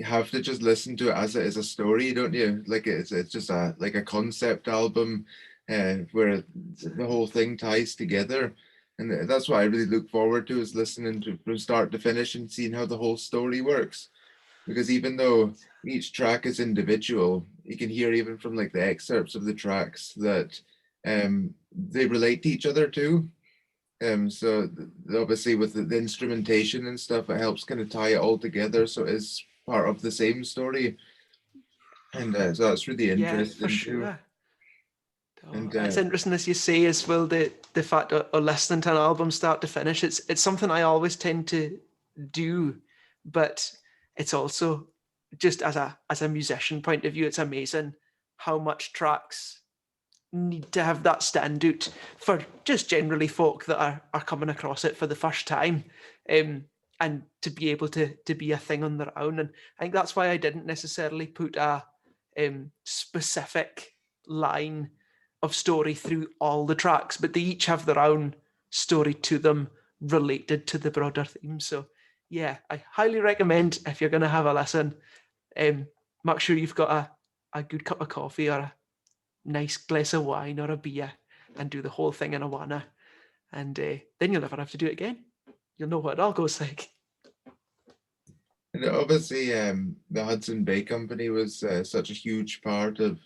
[SPEAKER 1] have to just listen to it as it is a story, don't you? Like it's just a concept album, where the whole thing ties together. And that's what I really look forward to, is listening to from start to finish and seeing how the whole story works. Because even though each track is individual, you can hear even from like the excerpts of the tracks that they relate to each other too. So obviously with the instrumentation and stuff, it helps kind of tie it all together, so it's part of the same story. And so that's really
[SPEAKER 2] Yeah, for
[SPEAKER 1] interesting too.
[SPEAKER 2] sure.
[SPEAKER 1] And
[SPEAKER 2] It's interesting, as you say, as well, the fact of listening to an album start to finish. It's something I always tend to do, but it's also just as a musician point of view, it's amazing how much tracks need to have that standout for just generally folk that are coming across it for the first time, and to be able to be a thing on their own. And I think that's why I didn't necessarily put a specific line of story through all the tracks, but they each have their own story to them related to the broader theme. So yeah, I highly recommend, if you're going to have a listen, make sure you've got a good cup of coffee or a nice glass of wine or a beer, and do the whole thing in a wanna. And then you'll never have to do it again. You'll know what it all goes like.
[SPEAKER 1] And obviously, the Hudson Bay Company was such a huge part of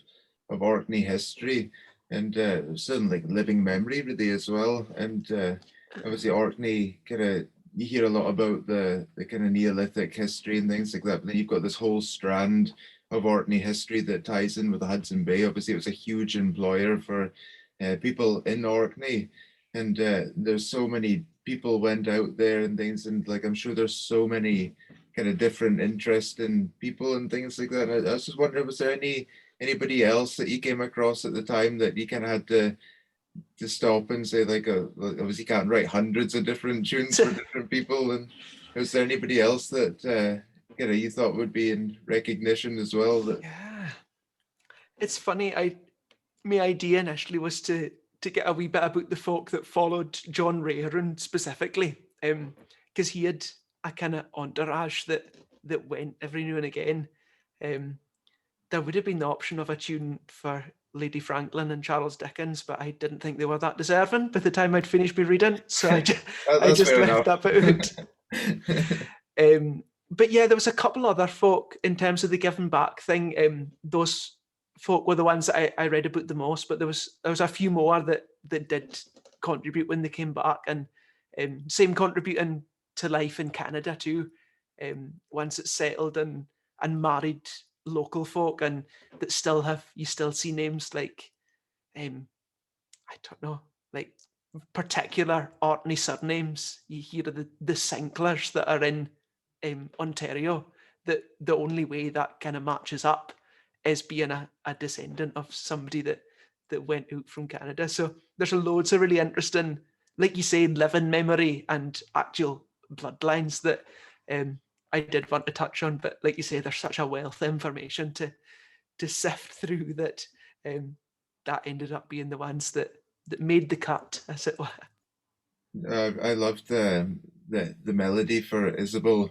[SPEAKER 1] Orkney history, and still like living memory really as well. And obviously, Orkney kind of, you hear a lot about the kind of Neolithic history and things like that. But then you've got this whole strand of Orkney history that ties in with the Hudson Bay. Obviously, it was a huge employer for people in Orkney. and there's so many people went out there and things, and like I'm sure there's so many kind of different interest in people and things like that. And I was just wondering, was there anybody else that you came across at the time that you kind of had to stop and say like, obviously you can't write hundreds of different tunes for different people, and was there anybody else that you thought would be in recognition as well? That
[SPEAKER 2] Yeah, it's funny. My idea initially was to get a wee bit about the folk that followed John Rayron specifically, because he had a kind of entourage that went every now and again. Um, there would have been the option of a tune for Lady Franklin and Charles Dickens, but I didn't think they were that deserving by the time I'd finished my reading, so I
[SPEAKER 1] that's
[SPEAKER 2] just
[SPEAKER 1] fair
[SPEAKER 2] left
[SPEAKER 1] enough.
[SPEAKER 2] that out. But yeah, there was a couple other folk in terms of the giving back thing. Those folk were the ones that I read about the most, but there was a few more that did contribute when they came back, and same contributing to life in Canada too. Once it's settled and married local folk, and that you still see names like I don't know, like particular Orkney surnames. You hear of the Sinklers that are in Ontario. That the only way that kind of matches up is being a descendant of somebody that went out from Canada. So there's loads of really interesting, like you say, living memory and actual bloodlines that I did want to touch on. But like you say, there's such a wealth of information to sift through that ended up being the ones that made the cut, as it were.
[SPEAKER 1] I loved the melody for Isabel.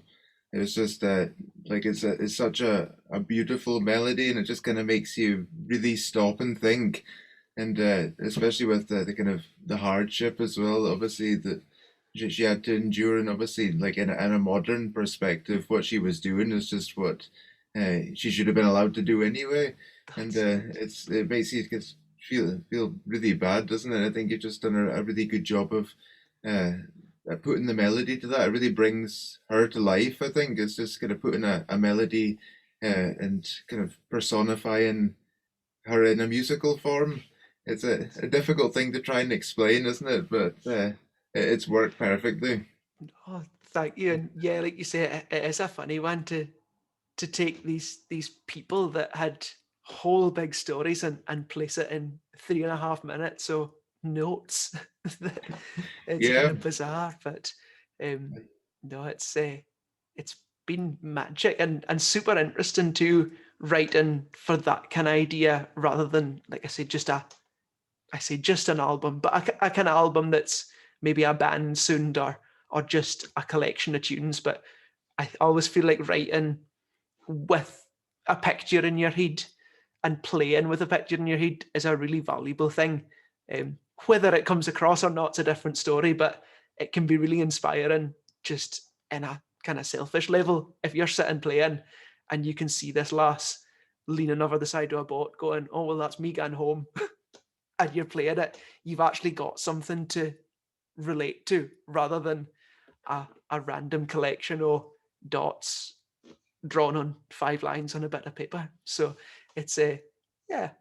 [SPEAKER 1] It was just like it's such a beautiful melody, and it just kind of makes you really stop and think, and especially with the kind of the hardship as well. Obviously, that she had to endure, and obviously, like in a modern perspective, what she was doing is just what she should have been allowed to do anyway, and it makes you just feel really bad, doesn't it? I think you've just done a really good job of uh, putting the melody to that. It really brings her to life. I think it's just kind of putting a melody and kind of personifying her in a musical form. It's a difficult thing to try and explain, isn't it? But it's worked perfectly.
[SPEAKER 2] Oh, thank you. And yeah, like you say, it is a funny one to take these people that had whole big stories and place it in 3.5 minutes. So notes. It's kind
[SPEAKER 1] Yeah,
[SPEAKER 2] of bizarre, but um, no, it's been magic and super interesting to writing for that kind of idea rather than, like I say just an album, but a kind of album that's maybe a band sound or just a collection of tunes. But I always feel like writing with a picture in your head and playing with a picture in your head is a really valuable thing. Whether it comes across or not, it's a different story, but it can be really inspiring just in a kind of selfish level. If you're sitting playing and you can see this lass leaning over the side of a boat going, oh, well, that's me going home, and you're playing it, you've actually got something to relate to rather than a random collection of dots drawn on 5 lines on a bit of paper. So it's a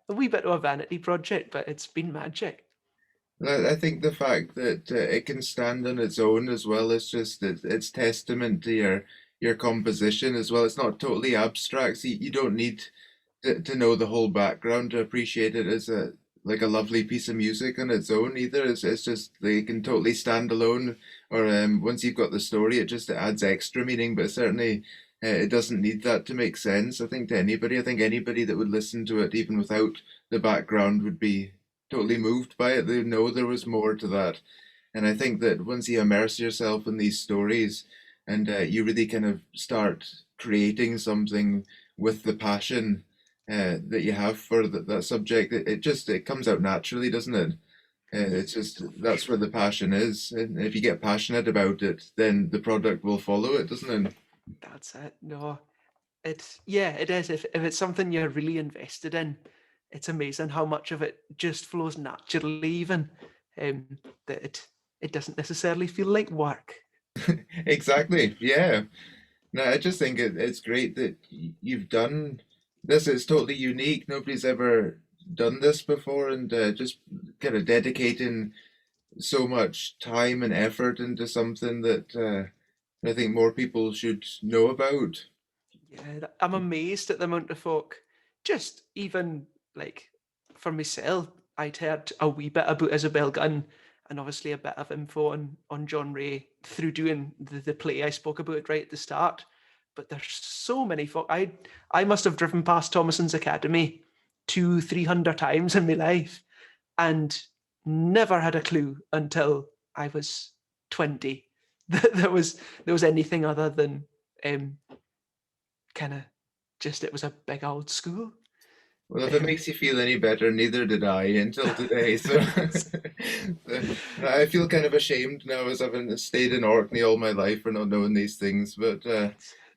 [SPEAKER 2] wee bit of a vanity project, but it's been magic.
[SPEAKER 1] I think the fact that it can stand on its own as well is just it's testament to your composition as well. It's not totally abstract. So you don't need to know the whole background to appreciate it as a like a lovely piece of music on its own either. It's just they can totally stand alone. Or once you've got the story, it adds extra meaning. But certainly, it doesn't need that to make sense. I think to anybody, I think anybody that would listen to it even without the background would be totally moved by it. They know there was more to that. And I think that once you immerse yourself in these stories and you really kind of start creating something with the passion that you have for that subject, it comes out naturally, doesn't it? It's just
[SPEAKER 2] For
[SPEAKER 1] that's where the passion is, and if you get passionate about it, then the product will follow it, doesn't it?
[SPEAKER 2] That's it. No, it is. If it's something you're really invested in, it's amazing how much of it just flows naturally, even that it doesn't necessarily feel like work.
[SPEAKER 1] Exactly. Yeah. No, I just think it's great that you've done this. It's totally unique. Nobody's ever done this before, and just kind of dedicating. so much time and effort into something that I think more people should know about.
[SPEAKER 2] Yeah, I'm amazed at the amount of folk. Just even like for myself, I'd heard a wee bit about Isabel Gunn and obviously a bit of info on John Ray through doing the play I spoke about right at the start. But there's so many folk. I must have driven past Thomason's Academy 200-300 times in my life and never had a clue until I was 20 that there was anything other than um, kind of just it was a big old school.
[SPEAKER 1] Well, if it makes you feel any better, neither did I until today. So I feel kind of ashamed now as having stayed in Orkney all my life for not knowing these things. But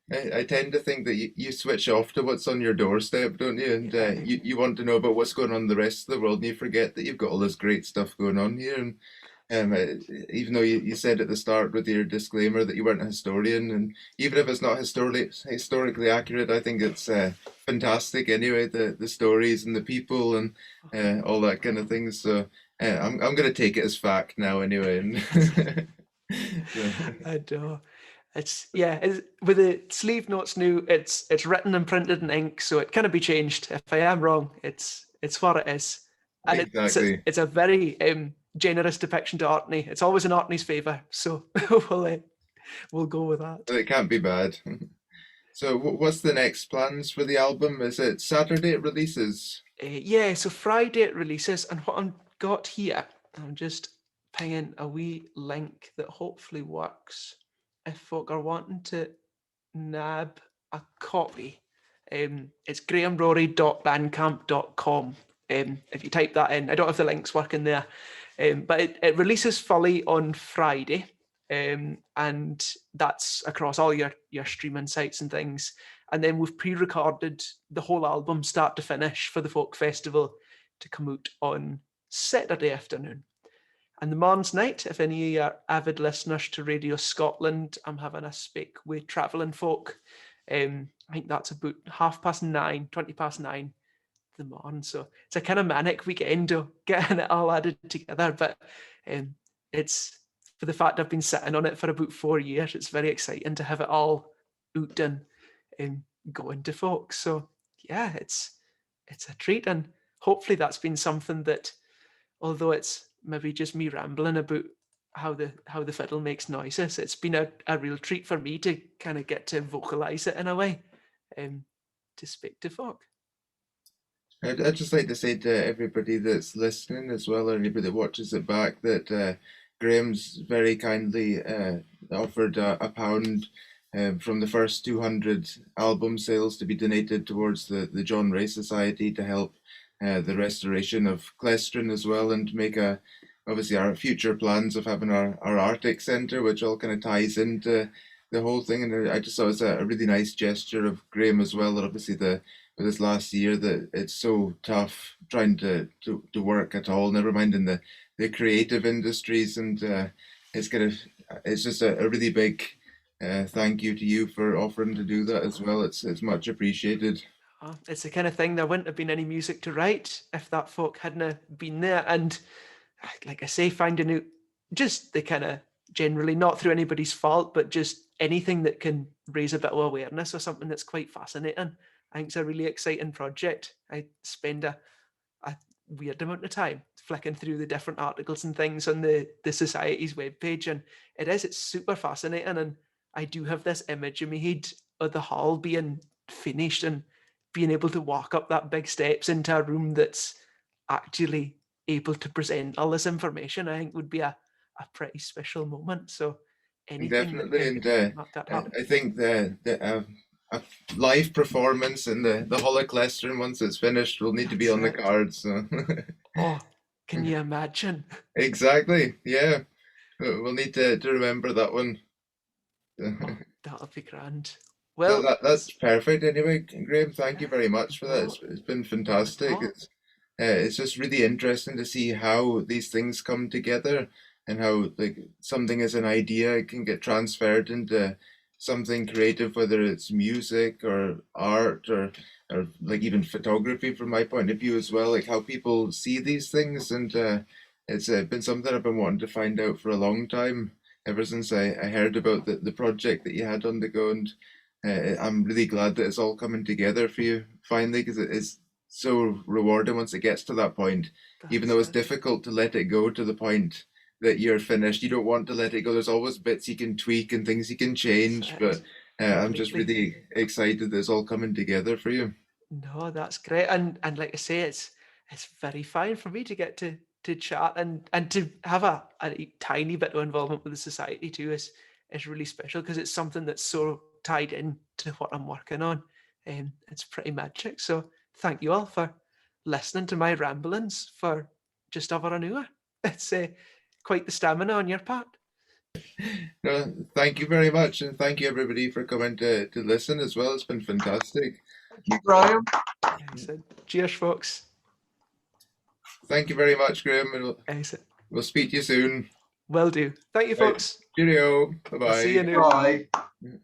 [SPEAKER 1] I tend to think that you switch off to what's on your doorstep, don't you? And
[SPEAKER 2] Yeah,
[SPEAKER 1] you want to know about what's going on in the rest of the world, and you forget that you've got all this great stuff going on here. And even though you said at the start with your disclaimer that you weren't a historian, and even if it's not historically accurate, I think it's fantastic anyway. The stories and the people and all that kind of thing. So I'm going to take it as fact now anyway. And so,
[SPEAKER 2] I do. With the sleeve notes new. It's written and printed in ink, so it cannot be changed. If I am wrong, it's what it is, and
[SPEAKER 1] exactly.
[SPEAKER 2] it's a very generous depiction to Orkney. It's always in Orkney's favour, so we'll go with that.
[SPEAKER 1] It can't be bad. So what's the next plans for the album? Is it Saturday it releases?
[SPEAKER 2] Yeah, so Friday it releases, and what I've got here, I'm just pinging a wee link that hopefully works if folk are wanting to nab a copy. It's grahamrorie.bandcamp.com. If you type that in, I don't have the links working there, but it releases fully on Friday, and that's across all your streaming sites and things. And then we've pre-recorded the whole album start to finish for the folk festival to come out on Saturday afternoon. And the morn's night, if any of you are avid listeners to Radio Scotland, I'm having a speak with travelling folk. I think that's about 9:30, 9:20 the morning. So it's a kind of manic weekend of getting it all added together. But it's for the fact I've been sitting on it for about 4 years, it's very exciting to have it all out and going to folks. So yeah, it's a treat. And hopefully that's been something that, although it's maybe just me rambling about how the fiddle makes noises, it's been a real treat for me to kind of get to vocalize it in a way, to speak to folk.
[SPEAKER 1] I'd just like to say to everybody that's listening as well, or anybody that watches it back, that Graham's very kindly offered a pound from the first 200 album sales to be donated towards the John Ray Society to help the restoration of Clestryn as well, and make obviously our future plans of having our Arctic Centre, which all kind of ties into the whole thing. And I just thought it was a really nice gesture of Graham as well. And obviously with this last year that it's so tough trying to work at all, never mind in the creative industries. And it's just a really big thank you to you for offering to do that as well. It's much appreciated.
[SPEAKER 2] It's the kind of thing, there wouldn't have been any music to write if that folk hadn't been there. And like I say, finding out just the kind of generally, not through anybody's fault, but just anything that can raise a bit of awareness or something that's quite fascinating. I think it's a really exciting project. I spend a weird amount of time flicking through the different articles and things on the society's webpage, and it's super fascinating. And I do have this image in my head of the hall being finished and being able to walk up that big steps into a room that's actually able to present all this information. I think would be a pretty special moment. So anything that
[SPEAKER 1] Definitely,
[SPEAKER 2] can
[SPEAKER 1] and
[SPEAKER 2] make that happen.
[SPEAKER 1] I think a live performance in the Hall of Clestryn once it's finished will need to be
[SPEAKER 2] That's
[SPEAKER 1] on the
[SPEAKER 2] it.
[SPEAKER 1] cards. So.
[SPEAKER 2] Oh, can you imagine?
[SPEAKER 1] Exactly, yeah. We'll need to remember that one.
[SPEAKER 2] Oh, that'll be grand.
[SPEAKER 1] So
[SPEAKER 2] Well,
[SPEAKER 1] that's perfect anyway, Graham. Thank you very much for that.
[SPEAKER 2] no,
[SPEAKER 1] It's been
[SPEAKER 2] not at
[SPEAKER 1] fantastic.
[SPEAKER 2] all.
[SPEAKER 1] It's just really interesting to see how these things come together and how like something as an idea can get transferred into something creative, whether it's music or art or like even photography from my point of view as well, like how people see these things. And It's been something I've been wanting to find out for a long time, ever since I heard about the project that you had on the go, and I'm really glad that it's all coming together for you finally, because it is so rewarding once it gets to that point. Even
[SPEAKER 2] That's
[SPEAKER 1] though it's
[SPEAKER 2] it.
[SPEAKER 1] difficult to let it go to the point that you're finished, you don't want to let it go. There's always bits you can tweak and things you can
[SPEAKER 2] That's
[SPEAKER 1] change, but
[SPEAKER 2] it.
[SPEAKER 1] I'm just
[SPEAKER 2] Completely.
[SPEAKER 1] really excited that it's all coming together for you.
[SPEAKER 2] No, that's great. And like I say, it's very fine for me to get to chat and to have a tiny bit of involvement with the society too is really special because it's something that's so tied in to what I'm working on. It's pretty magic. So thank you all for listening to my ramblings for just over an hour. It's quite the stamina on your part.
[SPEAKER 1] No, thank you very much, and thank you everybody for coming to listen as well. It's been fantastic.
[SPEAKER 3] Thank you, Graham.
[SPEAKER 2] Excellent. Cheers, folks.
[SPEAKER 1] Thank you very much, Graham, and
[SPEAKER 2] Excellent.
[SPEAKER 1] we'll speak to you soon.
[SPEAKER 2] Will do. Thank you,
[SPEAKER 1] Right.
[SPEAKER 2] folks.
[SPEAKER 1] Cheerio.
[SPEAKER 2] I'll see you
[SPEAKER 1] Bye-bye.
[SPEAKER 2] now.
[SPEAKER 3] Bye.